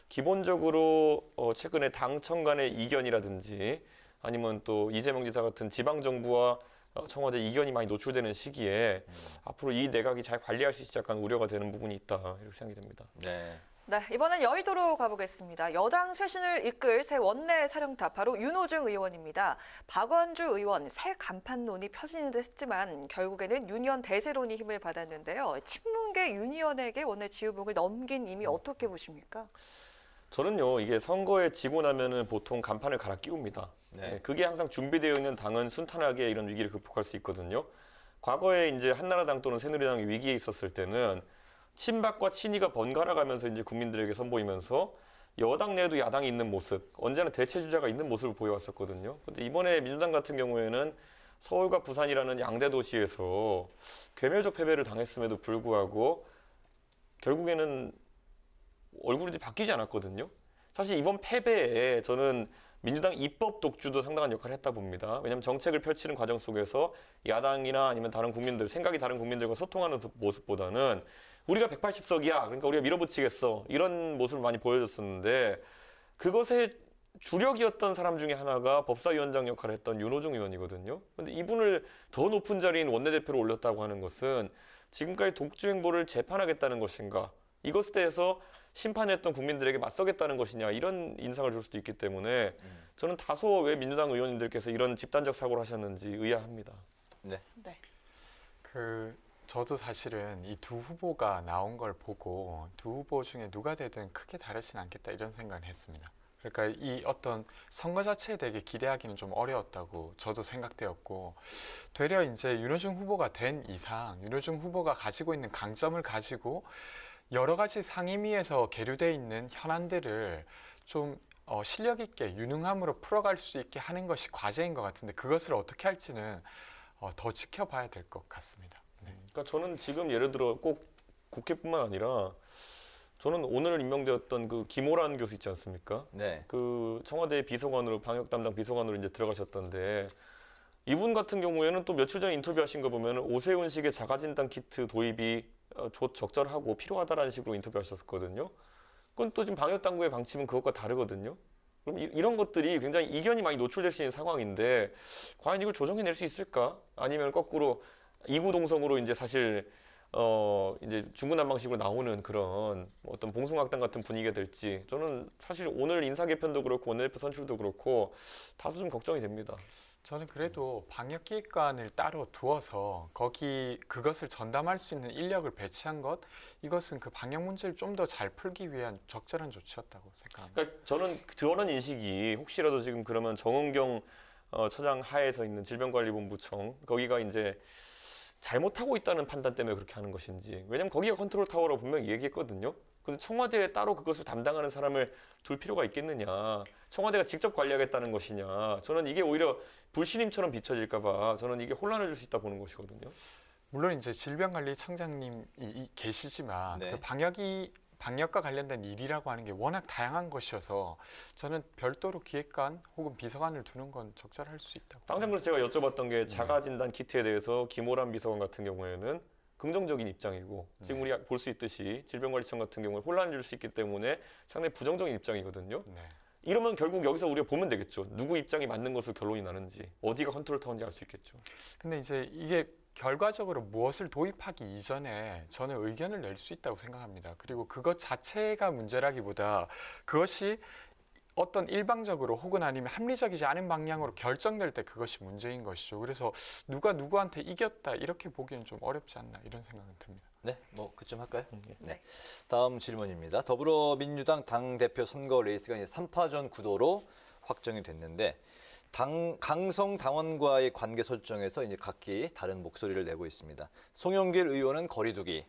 기본적으로 최근에 당청 간의 이견이라든지 아니면 또 이재명 지사 같은 지방 정부와 청와대 이견이 많이 노출되는 시기에 앞으로 이 내각이 잘 관리할 수 있을지 약간 우려가 되는 부분이 있다 이렇게 생각이 됩니다. 네. 네, 이번엔 여의도로 가보겠습니다. 여당 쇄신을 이끌 새 원내 사령탑 바로 윤호중 의원입니다. 박원주 의원 새 간판론이 펴지는 듯 했지만 결국에는 유니언 대세론이 힘을 받았는데요. 친문계 유니언에게 원내 지휘봉을 넘긴 이미 어떻게 보십니까? 저는요 이게 선거에 지고 나면은 보통 간판을 갈아 끼웁니다. 네. 그게 항상 준비되어 있는 당은 순탄하게 이런 위기를 극복할 수 있거든요. 과거에 이제 한나라당 또는 새누리당이 위기에 있었을 때는 친박과 친이가 번갈아 가면서 이제 국민들에게 선보이면서 여당 내에도 야당이 있는 모습, 언제나 대체주자가 있는 모습을 보여왔었거든요. 근데 이번에 민주당 같은 경우에는 서울과 부산이라는 양대 도시에서 괴멸적 패배를 당했음에도 불구하고 결국에는 얼굴이 바뀌지 않았거든요. 사실 이번 패배에 저는 민주당 입법 독주도 상당한 역할을 했다 봅니다. 왜냐하면 정책을 펼치는 과정 속에서 야당이나 아니면 다른 국민들, 생각이 다른 국민들과 소통하는 모습보다는 우리가 180석이야, 그러니까 우리가 밀어붙이겠어, 이런 모습을 많이 보여줬었는데 그것의 주력이었던 사람 중에 하나가 법사위원장 역할을 했던 윤호중 의원이거든요. 근데 이분을 더 높은 자리인 원내대표로 올렸다고 하는 것은 지금까지 독주 행보를 재판하겠다는 것인가, 이것에 대해서 심판했던 국민들에게 맞서겠다는 것이냐, 이런 인상을 줄 수도 있기 때문에 저는 다소 왜 민주당 의원님들께서 이런 집단적 사고를 하셨는지 의아합니다. 네. 저도 사실은 이 두 후보가 나온 걸 보고 두 후보 중에 누가 되든 크게 다르진 않겠다 이런 생각을 했습니다. 그러니까 이 어떤 선거 자체에 되게 기대하기는 좀 어려웠다고 저도 생각되었고, 되려 이제 윤호중 후보가 된 이상 윤호중 후보가 가지고 있는 강점을 가지고 여러 가지 상임위에서 계류되어 있는 현안들을 좀 실력 있게 유능함으로 풀어갈 수 있게 하는 것이 과제인 것 같은데 그것을 어떻게 할지는 더 지켜봐야 될 것 같습니다. 네. 그러니까 저는 지금 예를 들어 꼭 국회뿐만 아니라 저는 오늘 임명되었던 그 김오란 교수 있지 않습니까? 네. 그 청와대 비서관으로 방역 담당 비서관으로 이제 들어가셨던데 이분 같은 경우에는 또 며칠 전에 인터뷰하신 거 보면 오세훈식의 자가진단 키트 도입이 적절하고 필요하다라는 식으로 인터뷰하셨거든요. 그건 또 지금 방역 당국의 방침은 그것과 다르거든요. 그럼 이런 것들이 굉장히 이견이 많이 노출될 수 있는 상황인데 과연 이걸 조정해낼 수 있을까? 아니면 거꾸로 이구동성으로 이제 사실 이제 중구난방식으로 나오는 그런 어떤 봉숭아학당 같은 분위기가 될지 저는 사실 오늘 인사 개편도 그렇고 원내대표 선출도 그렇고 다소 좀 걱정이 됩니다. 저는 그래도 방역기획관을 따로 두어서 그것을 전담할 수 있는 인력을 배치한 것, 이것은 그 방역 문제를 좀 더 잘 풀기 위한 적절한 조치였다고 생각합니다. 그러니까 저는 인식이 혹시라도 지금 그러면 정은경 처장 하에서 있는 질병관리본부청 거기가 이제 잘못하고 있다는 판단 때문에 그렇게 하는 것인지, 왜냐하면 거기가 컨트롤 타워라고 분명히 얘기했거든요. 근데 청와대에 따로 그것을 담당하는 사람을 둘 필요가 있겠느냐, 청와대가 직접 관리하겠다는 것이냐, 저는 이게 오히려 불신임처럼 비춰질까 봐 저는 이게 혼란을 줄 수 있다 보는 것이거든요. 물론 이제 질병관리청장님이 계시지만 네. 그 방역과 관련된 일이라고 하는 게 워낙 다양한 것이어서 저는 별도로 기획관 혹은 비서관을 두는 건 적절할 수 있다고. 당장 그래서 제가 여쭤봤던 게 자가진단 키트에 대해서 김오란 비서관 같은 경우에는 긍정적인 입장이고 지금 우리가 볼 수 있듯이 질병관리청 같은 경우에 혼란을 줄 수 있기 때문에 상당히 부정적인 입장이거든요. 네. 이러면 결국 여기서 우리가 보면 되겠죠. 누구 입장이 맞는 것으로 결론이 나는지, 어디가 컨트롤 타워인지 알 수 있겠죠. 근데 이제 이게 결과적으로 무엇을 도입하기 이전에 저는 의견을 낼 수 있다고 생각합니다. 그리고 그것 자체가 문제라기보다 그것이 어떤 일방적으로 혹은 아니면 합리적이지 않은 방향으로 결정될 때 그것이 문제인 것이죠. 그래서 누가 누구한테 이겼다 이렇게 보기는 좀 어렵지 않나 이런 생각은 듭니다. 네, 뭐 그쯤 할까요? 네. 다음 질문입니다. 더불어민주당 당대표 선거 레이스가 이제 3파전 구도로 확정이 됐는데 강성 당원과의 관계 설정에서 이제 각기 다른 목소리를 내고 있습니다. 송영길 의원은 거리두기,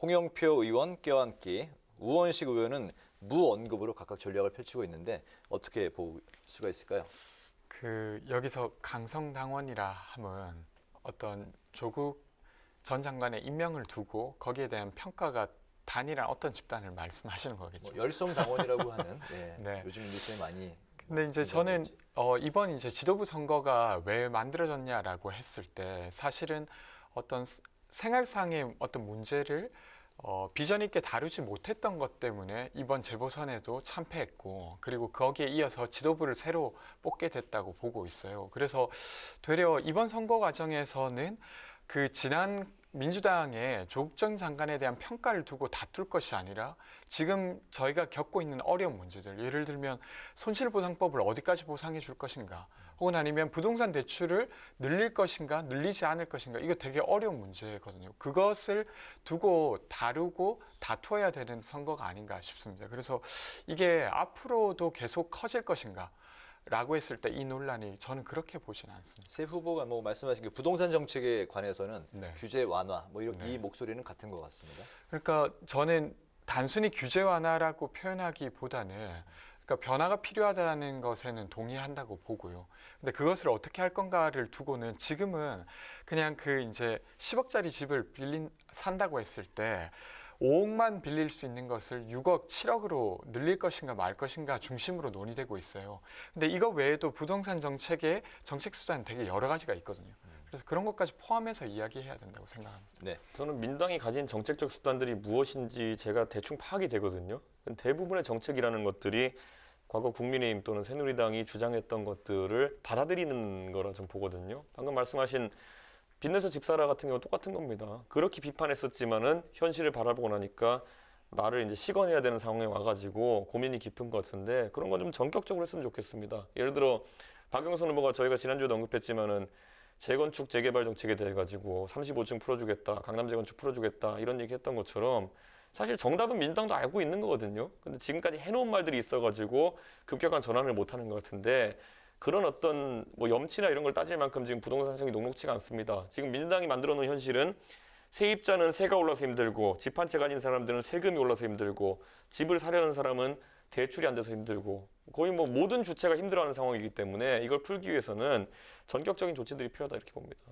홍영표 의원 껴안기, 우원식 의원은 무언급으로 각각 전략을 펼치고 있는데 어떻게 볼 수가 있을까요? 여기서 강성 당원이라 함은 어떤 조국 전 장관의 임명을 두고 거기에 대한 평가가 단일한 어떤 집단을 말씀하시는 거겠죠. 열성 당원이라고 하는 네. 요즘 뉴스에 많이. 근데 이제 저는 이번 이제 지도부 선거가 왜 만들어졌냐라고 했을 때 사실은 어떤 생활상의 어떤 문제를 비전 있게 다루지 못했던 것 때문에 이번 재보선에도 참패했고 그리고 거기에 이어서 지도부를 새로 뽑게 됐다고 보고 있어요. 그래서 되려 이번 선거 과정에서는 그 지난 민주당의 조국 전 장관에 대한 평가를 두고 다툴 것이 아니라 지금 저희가 겪고 있는 어려운 문제들, 예를 들면 손실보상법을 어디까지 보상해 줄 것인가, 혹은 아니면 부동산 대출을 늘릴 것인가 늘리지 않을 것인가, 이거 되게 어려운 문제거든요. 그것을 두고 다루고 다투어야 되는 선거가 아닌가 싶습니다. 그래서 이게 앞으로도 계속 커질 것인가 라고 했을 때 이 논란이 저는 그렇게 보지는 않습니다. 세 후보가 뭐 말씀하신 게 부동산 정책에 관해서는 네. 규제 완화 뭐 이렇게 이 목소리는 같은 것 같습니다. 그러니까 저는 단순히 규제 완화라고 표현하기보다는 그러니까 변화가 필요하다는 것에는 동의한다고 보고요. 근데 그것을 어떻게 할 건가를 두고는 지금은 그냥 그 이제 10억짜리 집을 산다고 했을 때 5억만 빌릴 수 있는 것을 6억, 7억으로 늘릴 것인가 말 것인가 중심으로 논의되고 있어요. 근데 이거 외에도 부동산 정책의 정책 수단은 되게 여러 가지가 있거든요. 그래서 그런 것까지 포함해서 이야기해야 된다고 생각합니다. 네. 저는 민주당이 가진 정책적 수단들이 무엇인지 제가 대충 파악이 되거든요. 대부분의 정책이라는 것들이 과거 국민의힘 또는 새누리당이 주장했던 것들을 받아들이는 거라 좀 보거든요. 방금 말씀하신 빚내서 집 사라 같은 경우는 똑같은 겁니다. 그렇게 비판했었지만은 현실을 바라보고 나니까 말을 이제 식어내야 되는 상황에 와가지고 고민이 깊은 것 같은데 그런 건 좀 전격적으로 했으면 좋겠습니다. 예를 들어 박영선 후보가 저희가 지난주에도 언급했지만은 재건축 재개발 정책에 대해 가지고 35층 풀어주겠다, 강남 재건축 풀어주겠다 이런 얘기했던 것처럼 사실 정답은 민주당도 알고 있는 거거든요. 근데 지금까지 해놓은 말들이 있어가지고 급격한 전환을 못하는 것 같은데. 그런 어떤 뭐 염치나 이런 걸 따질 만큼 지금 부동산 시장이 녹록치가 않습니다. 지금 민주당이 만들어 놓은 현실은 세입자는 세가 올라서 힘들고 집 한 채 가진 사람들은 세금이 올라서 힘들고 집을 사려는 사람은 대출이 안 돼서 힘들고 거의 뭐 모든 주체가 힘들어하는 상황이기 때문에 이걸 풀기 위해서는 전격적인 조치들이 필요하다 이렇게 봅니다.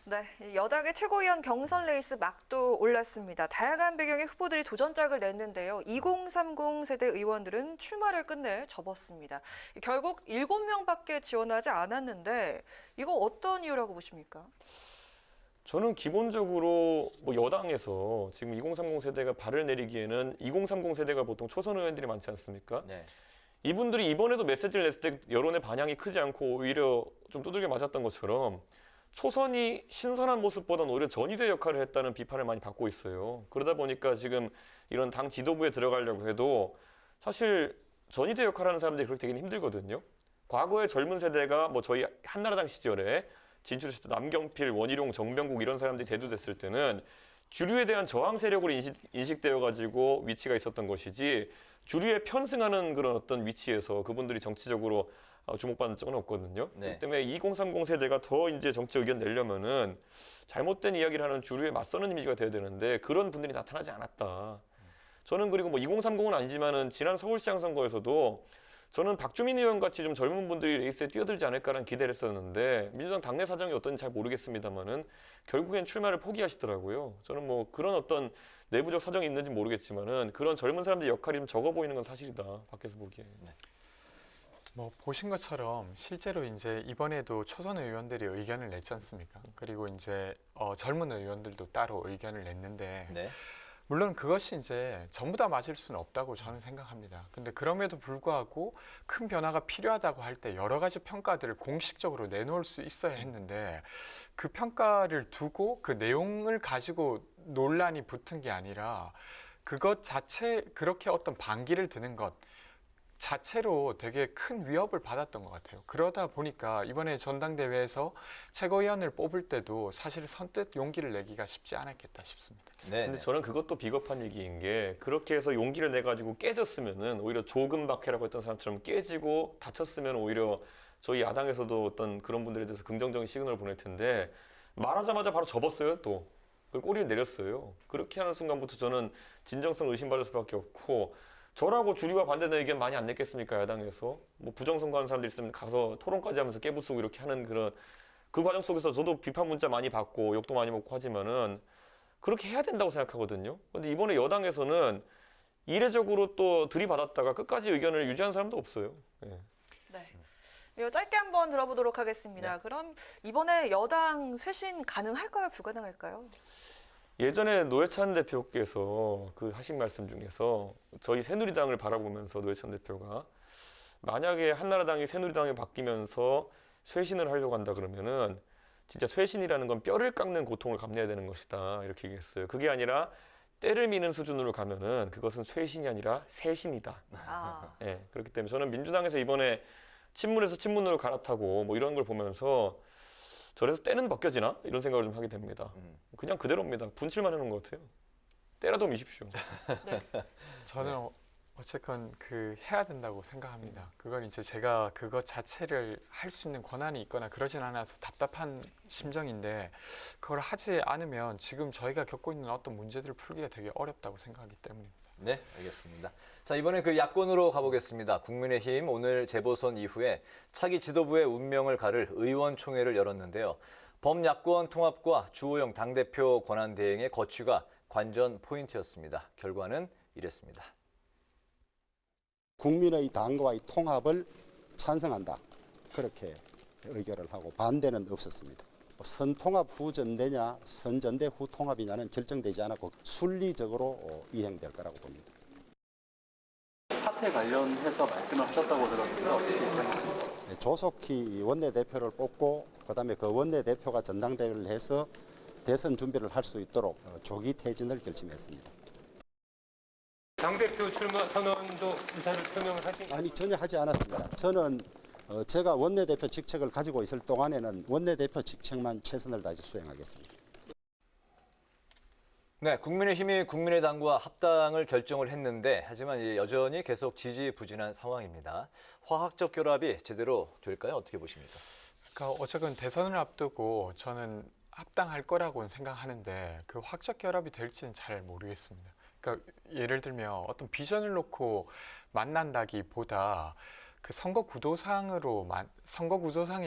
네, 여당의 최고위원 경선 레이스 막도 올랐습니다. 다양한 배경의 후보들이 도전장을 냈는데요. 2030 세대 의원들은 출마를 끝내 접었습니다. 결국 7명밖에 지원하지 않았는데 이거 어떤 이유라고 보십니까? 저는 기본적으로 뭐 여당에서 지금 2030 세대가 발을 내리기에는 2030 세대가 보통 초선 의원들이 많지 않습니까? 네. 이분들이 이번에도 메시지를 냈을 때 여론의 반향이 크지 않고 오히려 좀 두들겨 맞았던 것처럼 초선이 신선한 모습보다는 오히려 전위대 역할을 했다는 비판을 많이 받고 있어요. 그러다 보니까 지금 이런 당 지도부에 들어가려고 해도 사실 전위대 역할을 하는 사람들이 그렇게 되기는 힘들거든요. 과거의 젊은 세대가 뭐 저희 한나라당 시절에 진출했을 때 남경필, 원희룡, 정병국 이런 사람들이 대두됐을 때는 주류에 대한 저항 세력으로 인식되어 가지고 위치가 있었던 것이지 주류에 편승하는 그런 어떤 위치에서 그분들이 정치적으로 주목받는 적은 없거든요. 네. 그렇기 때문에 2030 세대가 더 이제 정치 의견 내려면은 잘못된 이야기를 하는 주류에 맞서는 이미지가 돼야 되는데 그런 분들이 나타나지 않았다. 저는 그리고 뭐 2030은 아니지만은 지난 서울시장 선거에서도 저는 박주민 의원 같이 좀 젊은 분들이 레이스에 뛰어들지 않을까라는 기대를 했었는데 민주당 당내 사정이 어떤지 잘 모르겠습니다만은 결국엔 출마를 포기하시더라고요. 저는 뭐 그런 어떤 내부적 사정이 있는지 모르겠지만은 그런 젊은 사람들의 역할이 좀 적어 보이는 건 사실이다. 밖에서 보기에. 네. 뭐 보신 것처럼 실제로 이제 이번에도 초선 의원들이 의견을 냈지 않습니까? 그리고 이제 젊은 의원들도 따로 의견을 냈는데 네. 물론 그것이 이제 전부 다 맞을 수는 없다고 저는 생각합니다. 근데 그럼에도 불구하고 큰 변화가 필요하다고 할 때 여러 가지 평가들을 공식적으로 내놓을 수 있어야 했는데 그 평가를 두고 그 내용을 가지고 논란이 붙은 게 아니라 그것 자체 그렇게 어떤 반기를 드는 것 자체로 되게 큰 위협을 받았던 것 같아요. 그러다 보니까 이번에 전당대회에서 최고위원을 뽑을 때도 사실 선뜻 용기를 내기가 쉽지 않았겠다 싶습니다. 네. 근데 저는 그것도 비겁한 얘기인 게 그렇게 해서 용기를 내 가지고 깨졌으면은 오히려 조금박해라고 했던 사람처럼 깨지고 다쳤으면 오히려 저희 야당에서도 어떤 그런 분들에 대해서 긍정적인 시그널을 보낼 텐데 말하자마자 바로 접었어요 또. 그 꼬리를 내렸어요. 그렇게 하는 순간부터 저는 진정성 의심받을 수밖에 없고 저라고 주류와 반대되는 의견 많이 안 냈겠습니까 야당에서. 뭐 부정선거하는 사람들 있으면 가서 토론까지 하면서 깨부수고 이렇게 하는 그런 그 과정 속에서 저도 비판 문자 많이 받고 욕도 많이 먹고 하지만은 그렇게 해야 된다고 생각하거든요. 근데 이번에 여당에서는 이례적으로 또 들이받았다가 끝까지 의견을 유지한 사람도 없어요. 네. 네. 이거 짧게 한번 들어보도록 하겠습니다. 네. 그럼 이번에 여당 쇄신 가능할까요? 불가능할까요? 예전에 노회찬 대표께서 그 하신 말씀 중에서 저희 새누리당을 바라보면서 노회찬 대표가 만약에 한나라당이 새누리당에 바뀌면서 쇄신을 하려고 한다 그러면은 진짜 쇄신이라는 건 뼈를 깎는 고통을 감내해야 되는 것이다 이렇게 얘기했어요. 그게 아니라 때를 미는 수준으로 가면은 그것은 쇄신이 아니라 새신이다. 예, 그렇기 때문에 저는 민주당에서 이번에 친문에서 친문으로 갈아타고 뭐 이런 걸 보면서 저래서 때는 벗겨지나? 이런 생각을 좀 하게 됩니다. 그냥 그대로입니다. 분칠만 해놓은 것 같아요. 때라도 미십시오. 저는 어쨌건 해야 된다고 생각합니다. 그건 이제 제가 그것 자체를 할 수 있는 권한이 있거나 그러진 않아서 답답한 심정인데 그걸 하지 않으면 지금 저희가 겪고 있는 어떤 문제들을 풀기가 되게 어렵다고 생각하기 때문입니다. 네, 알겠습니다. 자, 이번에 야권으로 가보겠습니다. 국민의힘 오늘 재보선 이후에 차기 지도부의 운명을 가를 의원총회를 열었는데요. 범야권 통합과 주호영 당대표 권한대행의 거취가 관전 포인트였습니다. 결과는 이랬습니다. 국민의 당과의 통합을 찬성한다. 그렇게 의결을 하고 반대는 없었습니다. 선통합 후 전대냐 선전대 후 통합이냐는 결정되지 않았고 순리적으로 이행될 거라고 봅니다. 사태 관련해서 말씀을 하셨다고 들었습니다. 어떻게 생각하십니까? 조속히 원내대표를 뽑고 그다음에 그 원내대표가 전당대회를 해서 대선 준비를 할 수 있도록 조기 퇴진을 결심했습니다. 당대표 출마 선언도 의사를 표명을 하신 아니 전혀 하지 않았습니다. 저는 제가 원내대표 직책을 가지고 있을 동안에는 원내대표 직책만 최선을 다해서 수행하겠습니다. 네, 국민의힘이 국민의당과 합당을 결정을 했는데 하지만 여전히 계속 지지부진한 상황입니다. 화학적 결합이 제대로 될까요? 어떻게 보십니까? 그러니까 어쨌든 대선을 앞두고 저는 합당할 거라고는 생각하는데 그 화학적 결합이 될지는 잘 모르겠습니다. 그러니까 예를 들면 어떤 비전을 놓고 만난다기보다 그 선거 구도상의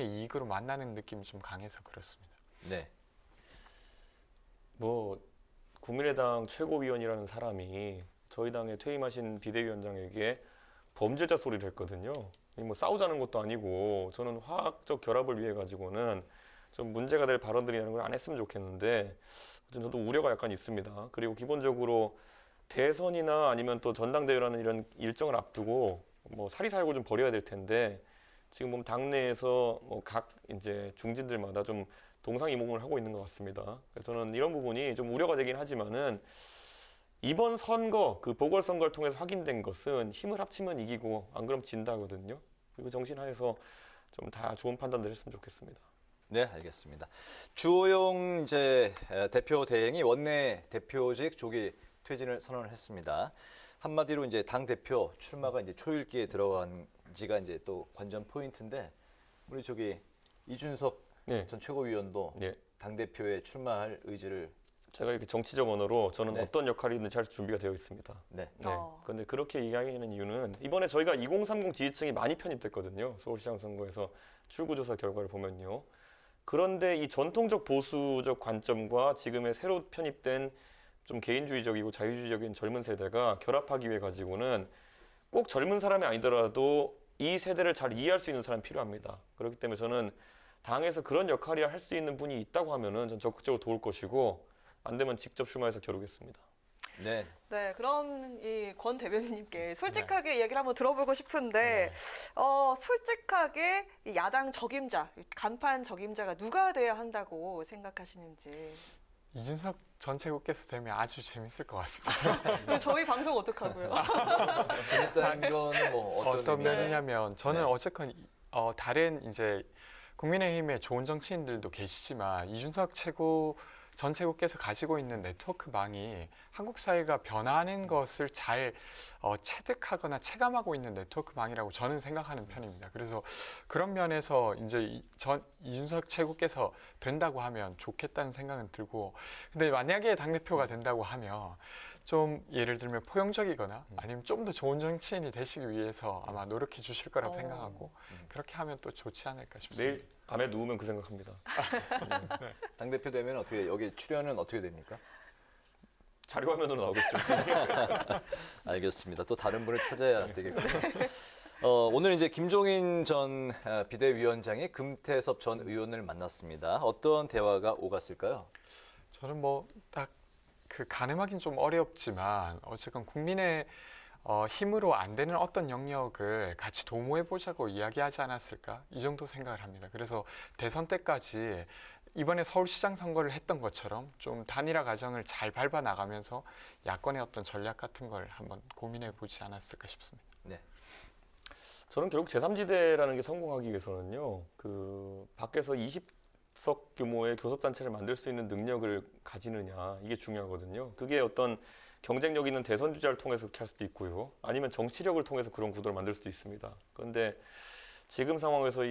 이익으로 만나는 느낌이 좀 강해서 그렇습니다. 네. 뭐 국민의당 최고위원이라는 사람이 저희 당에 퇴임하신 비대위원장에게 범죄자 소리를 했거든요. 뭐 싸우자는 것도 아니고 저는 화학적 결합을 위해 가지고는 좀 문제가 될 발언들이라는 걸 안 했으면 좋겠는데 저도 우려가 약간 있습니다. 그리고 기본적으로 대선이나 아니면 또 전당대회라는 이런 일정을 앞두고 뭐 사리사욕을 좀 벌여야 될 텐데 지금 보면 당내에서 각 이제 중진들마다 좀 동상이몽을 하고 있는 것 같습니다. 그래서 저는 이런 부분이 좀 우려가 되긴 하지만은 이번 선거 그 보궐선거를 통해서 확인된 것은 힘을 합치면 이기고 안 그럼 진다거든요. 그리고 정신 하에서 좀 다 좋은 판단들 했으면 좋겠습니다. 네, 알겠습니다. 주호영 대표 대행이 원내 대표직 조기 퇴진을 선언을 했습니다. 한마디로 당 대표 출마가 초읽기에 들어간 지가 또 관전 포인트인데 우리 이준석 전 최고위원도 당 대표에 출마할 의지를 제가 이렇게 정치적 언어로 저는 어떤 역할이 있는지 할 준비가 되어 있습니다. 그런데 그렇게 이야기하는 이유는 이번에 저희가 2030 지지층이 많이 편입됐거든요. 서울시장 선거에서 출구조사 결과를 보면요. 그런데 이 전통적 보수적 관점과 지금의 새로 편입된 좀 개인주의적이고 자유주의적인 젊은 세대가 결합하기 위해 가지고는 꼭 젊은 사람이 아니더라도 이 세대를 잘 이해할 수 있는 사람이 필요합니다. 그렇기 때문에 저는 당에서 그런 역할을 할 수 있는 분이 있다고 하면은 전 적극적으로 도울 것이고 안 되면 직접 출마해서 겨루겠습니다. 네. 네, 그럼 이 권 대변인님께 솔직하게 이야기를 한번 들어보고 싶은데 솔직하게 야당 적임자, 간판 적임자가 누가 돼야 한다고 생각하시는지. 이준석 전 최고께서 되면 아주 재밌을 것 같습니다. 저희 방송 어떡하고요? 재밌다는 거는 어떤 면이냐면 저는 어쨌건 다른 국민의힘의 좋은 정치인들도 계시지만 이준석 전 최고께서 가지고 있는 네트워크망이 한국 사회가 변화하는 것을 잘 체득하거나 체감하고 있는 네트워크망이라고 저는 생각하는 편입니다. 그래서 그런 면에서 이준석 최고께서 된다고 하면 좋겠다는 생각은 들고, 근데 만약에 당대표가 된다고 하면 좀 예를 들면 포용적이거나 아니면 좀 더 좋은 정치인이 되시기 위해서 아마 노력해 주실 거라고 생각하고 그렇게 하면 또 좋지 않을까 싶습니다. 내일 밤에 누우면 그 생각합니다. 네. 당대표 되면 여기 출연은 어떻게 됩니까? 자료 화면으로 나오겠죠. 알겠습니다. 또 다른 분을 찾아야 되겠군요. 오늘 김종인 전 비대위원장이 금태섭 전 의원을 만났습니다. 어떤 대화가 오갔을까요? 저는 딱 가늠하기는 좀 어렵지만 어쨌건 국민의 힘으로 안 되는 어떤 영역을 같이 도모해보자고 이야기하지 않았을까? 이 정도 생각을 합니다. 그래서 대선 때까지 이번에 서울시장 선거를 했던 것처럼 좀 단일화 과정을 잘 밟아 나가면서 야권의 어떤 전략 같은 걸 한번 고민해보지 않았을까 싶습니다. 네. 저는 결국 제3지대라는 게 성공하기 위해서는요, 그 밖에서 20석 규모의 교섭단체를 만들 수 있는 능력을 가지느냐, 이게 중요하거든요. 그게 어떤 경쟁력 있는 대선 주자를 통해서 그렇게 할 수도 있고요. 아니면 정치력을 통해서 그런 구도를 만들 수도 있습니다. 그런데 지금 상황에서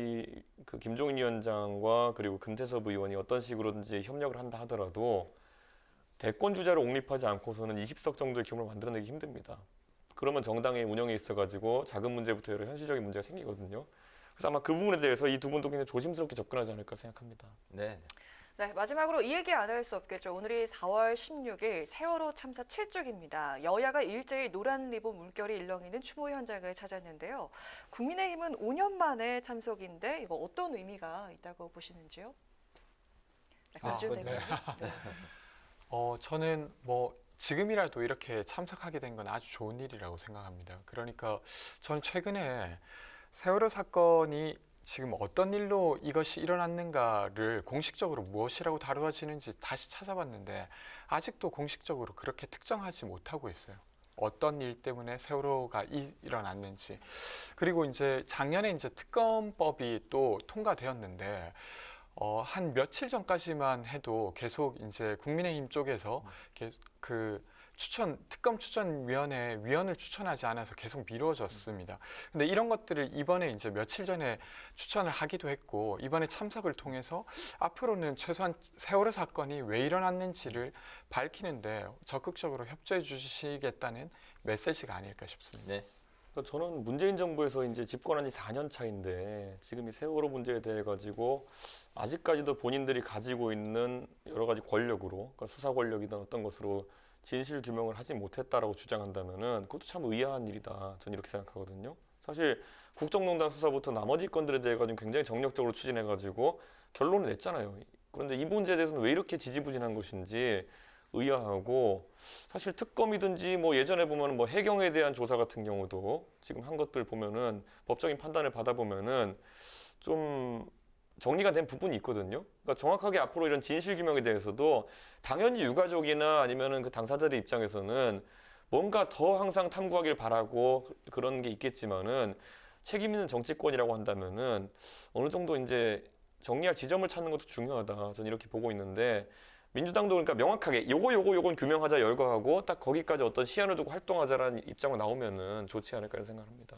그 김종인 위원장과 그리고 금태섭 의원이 어떤 식으로든지 협력을 한다 하더라도 대권 주자를 옹립하지 않고서는 20석 정도의 규모를 만들어내기 힘듭니다. 그러면 정당의 운영에 있어가지고 자금 문제부터 여러 현실적인 문제가 생기거든요. 그래서 아마 그 부분에 대해서 이 두 분도 굉장히 조심스럽게 접근하지 않을까 생각합니다. 네. 네, 마지막으로 이 얘기 안 할 수 없겠죠. 오늘이 4월 16일 세월호 참사 7주기입니다. 여야가 일제히 노란 리본 물결이 일렁이는 추모 현장을 찾았는데요. 국민의힘은 5년 만에 참석인데 이거 어떤 의미가 있다고 보시는지요? 권지훈 대변인. 저는 지금이라도 이렇게 참석하게 된 건 아주 좋은 일이라고 생각합니다. 그러니까 저는 최근에 세월호 사건이 지금 어떤 일로 이것이 일어났는가를 공식적으로 무엇이라고 다루어지는지 다시 찾아봤는데 아직도 공식적으로 그렇게 특정하지 못하고 있어요. 어떤 일 때문에 세월호가 일어났는지. 그리고 이제 작년에 이제 특검법이 또 통과되었는데 한 며칠 전까지만 해도 계속 이제 국민의힘 쪽에서 특검 추천위원회 위원을 추천하지 않아서 계속 미뤄졌습니다. 근데 이런 것들을 이번에 이제 며칠 전에 추천을 하기도 했고 이번에 참석을 통해서 앞으로는 최소한 세월호 사건이 왜 일어났는지를 밝히는데 적극적으로 협조해 주시겠다는 메시지가 아닐까 싶습니다. 네. 저는 문재인 정부에서 이제 집권한 지 4년 차인데 지금 이 세월호 문제에 대해 가지고 아직까지도 본인들이 가지고 있는 여러 가지 권력으로, 그러니까 수사 권력이든 어떤 것으로 진실 규명을 하지 못했다라고 주장한다면은 그것도 참 의아한 일이다. 저는 이렇게 생각하거든요. 사실 국정농단 수사부터 나머지 건들에 대해 가지고 굉장히 정력적으로 추진해 가지고 결론을 냈잖아요. 그런데 이 문제에 대해서는 왜 이렇게 지지부진한 것인지 의아하고, 사실 특검이든지 예전에 보면 해경에 대한 조사 같은 경우도 지금 한 것들 보면은 법적인 판단을 받아보면은 좀 정리가 된 부분이 있거든요. 그러니까 정확하게 앞으로 이런 진실 규명에 대해서도 당연히 유가족이나 아니면은 그 당사자들 입장에서는 뭔가 더 항상 탐구하길 바라고 그런 게 있겠지만은 책임 있는 정치권이라고 한다면은 어느 정도 이제 정리할 지점을 찾는 것도 중요하다. 저는 이렇게 보고 있는데, 민주당도 그러니까 명확하게 요건 규명하자 열거하고 딱 거기까지 어떤 시한을 두고 활동하자라는 입장으로 나오면은 좋지 않을까 생각합니다.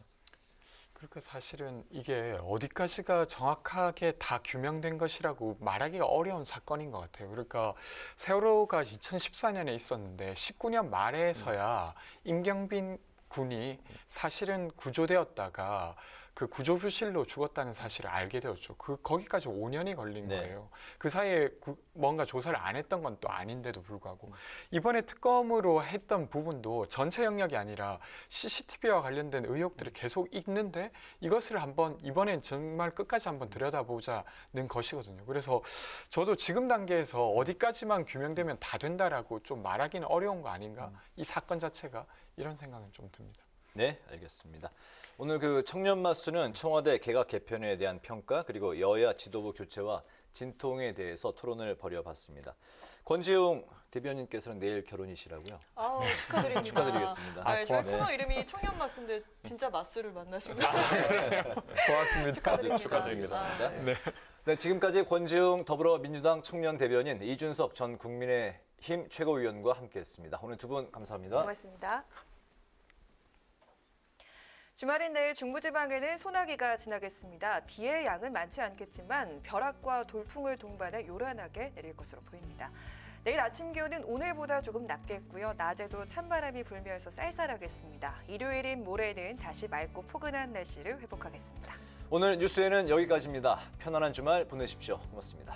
그러니까 사실은 이게 어디까지가 정확하게 다 규명된 것이라고 말하기가 어려운 사건인 것 같아요. 그러니까 세월호가 2014년에 있었는데 19년 말에서야 임경빈 군이 사실은 구조되었다가 그 구조부실로 죽었다는 사실을 알게 되었죠. 거기까지 5년이 걸린 거예요. 그 사이에 뭔가 조사를 안 했던 건 또 아닌데도 불구하고 이번에 특검으로 했던 부분도 전체 영역이 아니라 CCTV와 관련된 의혹들이 계속 있는데 이것을 이번엔 정말 끝까지 한번 들여다보자는 것이거든요. 그래서 저도 지금 단계에서 어디까지만 규명되면 다 된다라고 좀 말하기는 어려운 거 아닌가? 이 사건 자체가 이런 생각은 좀 듭니다. 네, 알겠습니다. 오늘 청년 마수는 청와대 개각 개편에 대한 평가 그리고 여야 지도부 교체와 진통에 대해서 토론을 벌여봤습니다. 권지웅 대변인께서는 내일 결혼이시라고요? 축하드립니다. 축하드리겠습니다. 저희 코너 이름이 청년 마수인데 진짜 마수를 만나신 거예요? 고맙습니다. 축하드립니다. 네, 지금까지 권지웅 더불어민주당 청년 대변인, 이준석 전 국민의힘 최고위원과 함께했습니다. 오늘 두 분 감사합니다. 고맙습니다. 주말인 내일 중부지방에는 소나기가 지나겠습니다. 비의 양은 많지 않겠지만 벼락과 돌풍을 동반해 요란하게 내릴 것으로 보입니다. 내일 아침 기온은 오늘보다 조금 낮겠고요. 낮에도 찬바람이 불면서 쌀쌀하겠습니다. 일요일인 모레는 다시 맑고 포근한 날씨를 회복하겠습니다. 오늘 뉴스에는 여기까지입니다. 편안한 주말 보내십시오. 고맙습니다.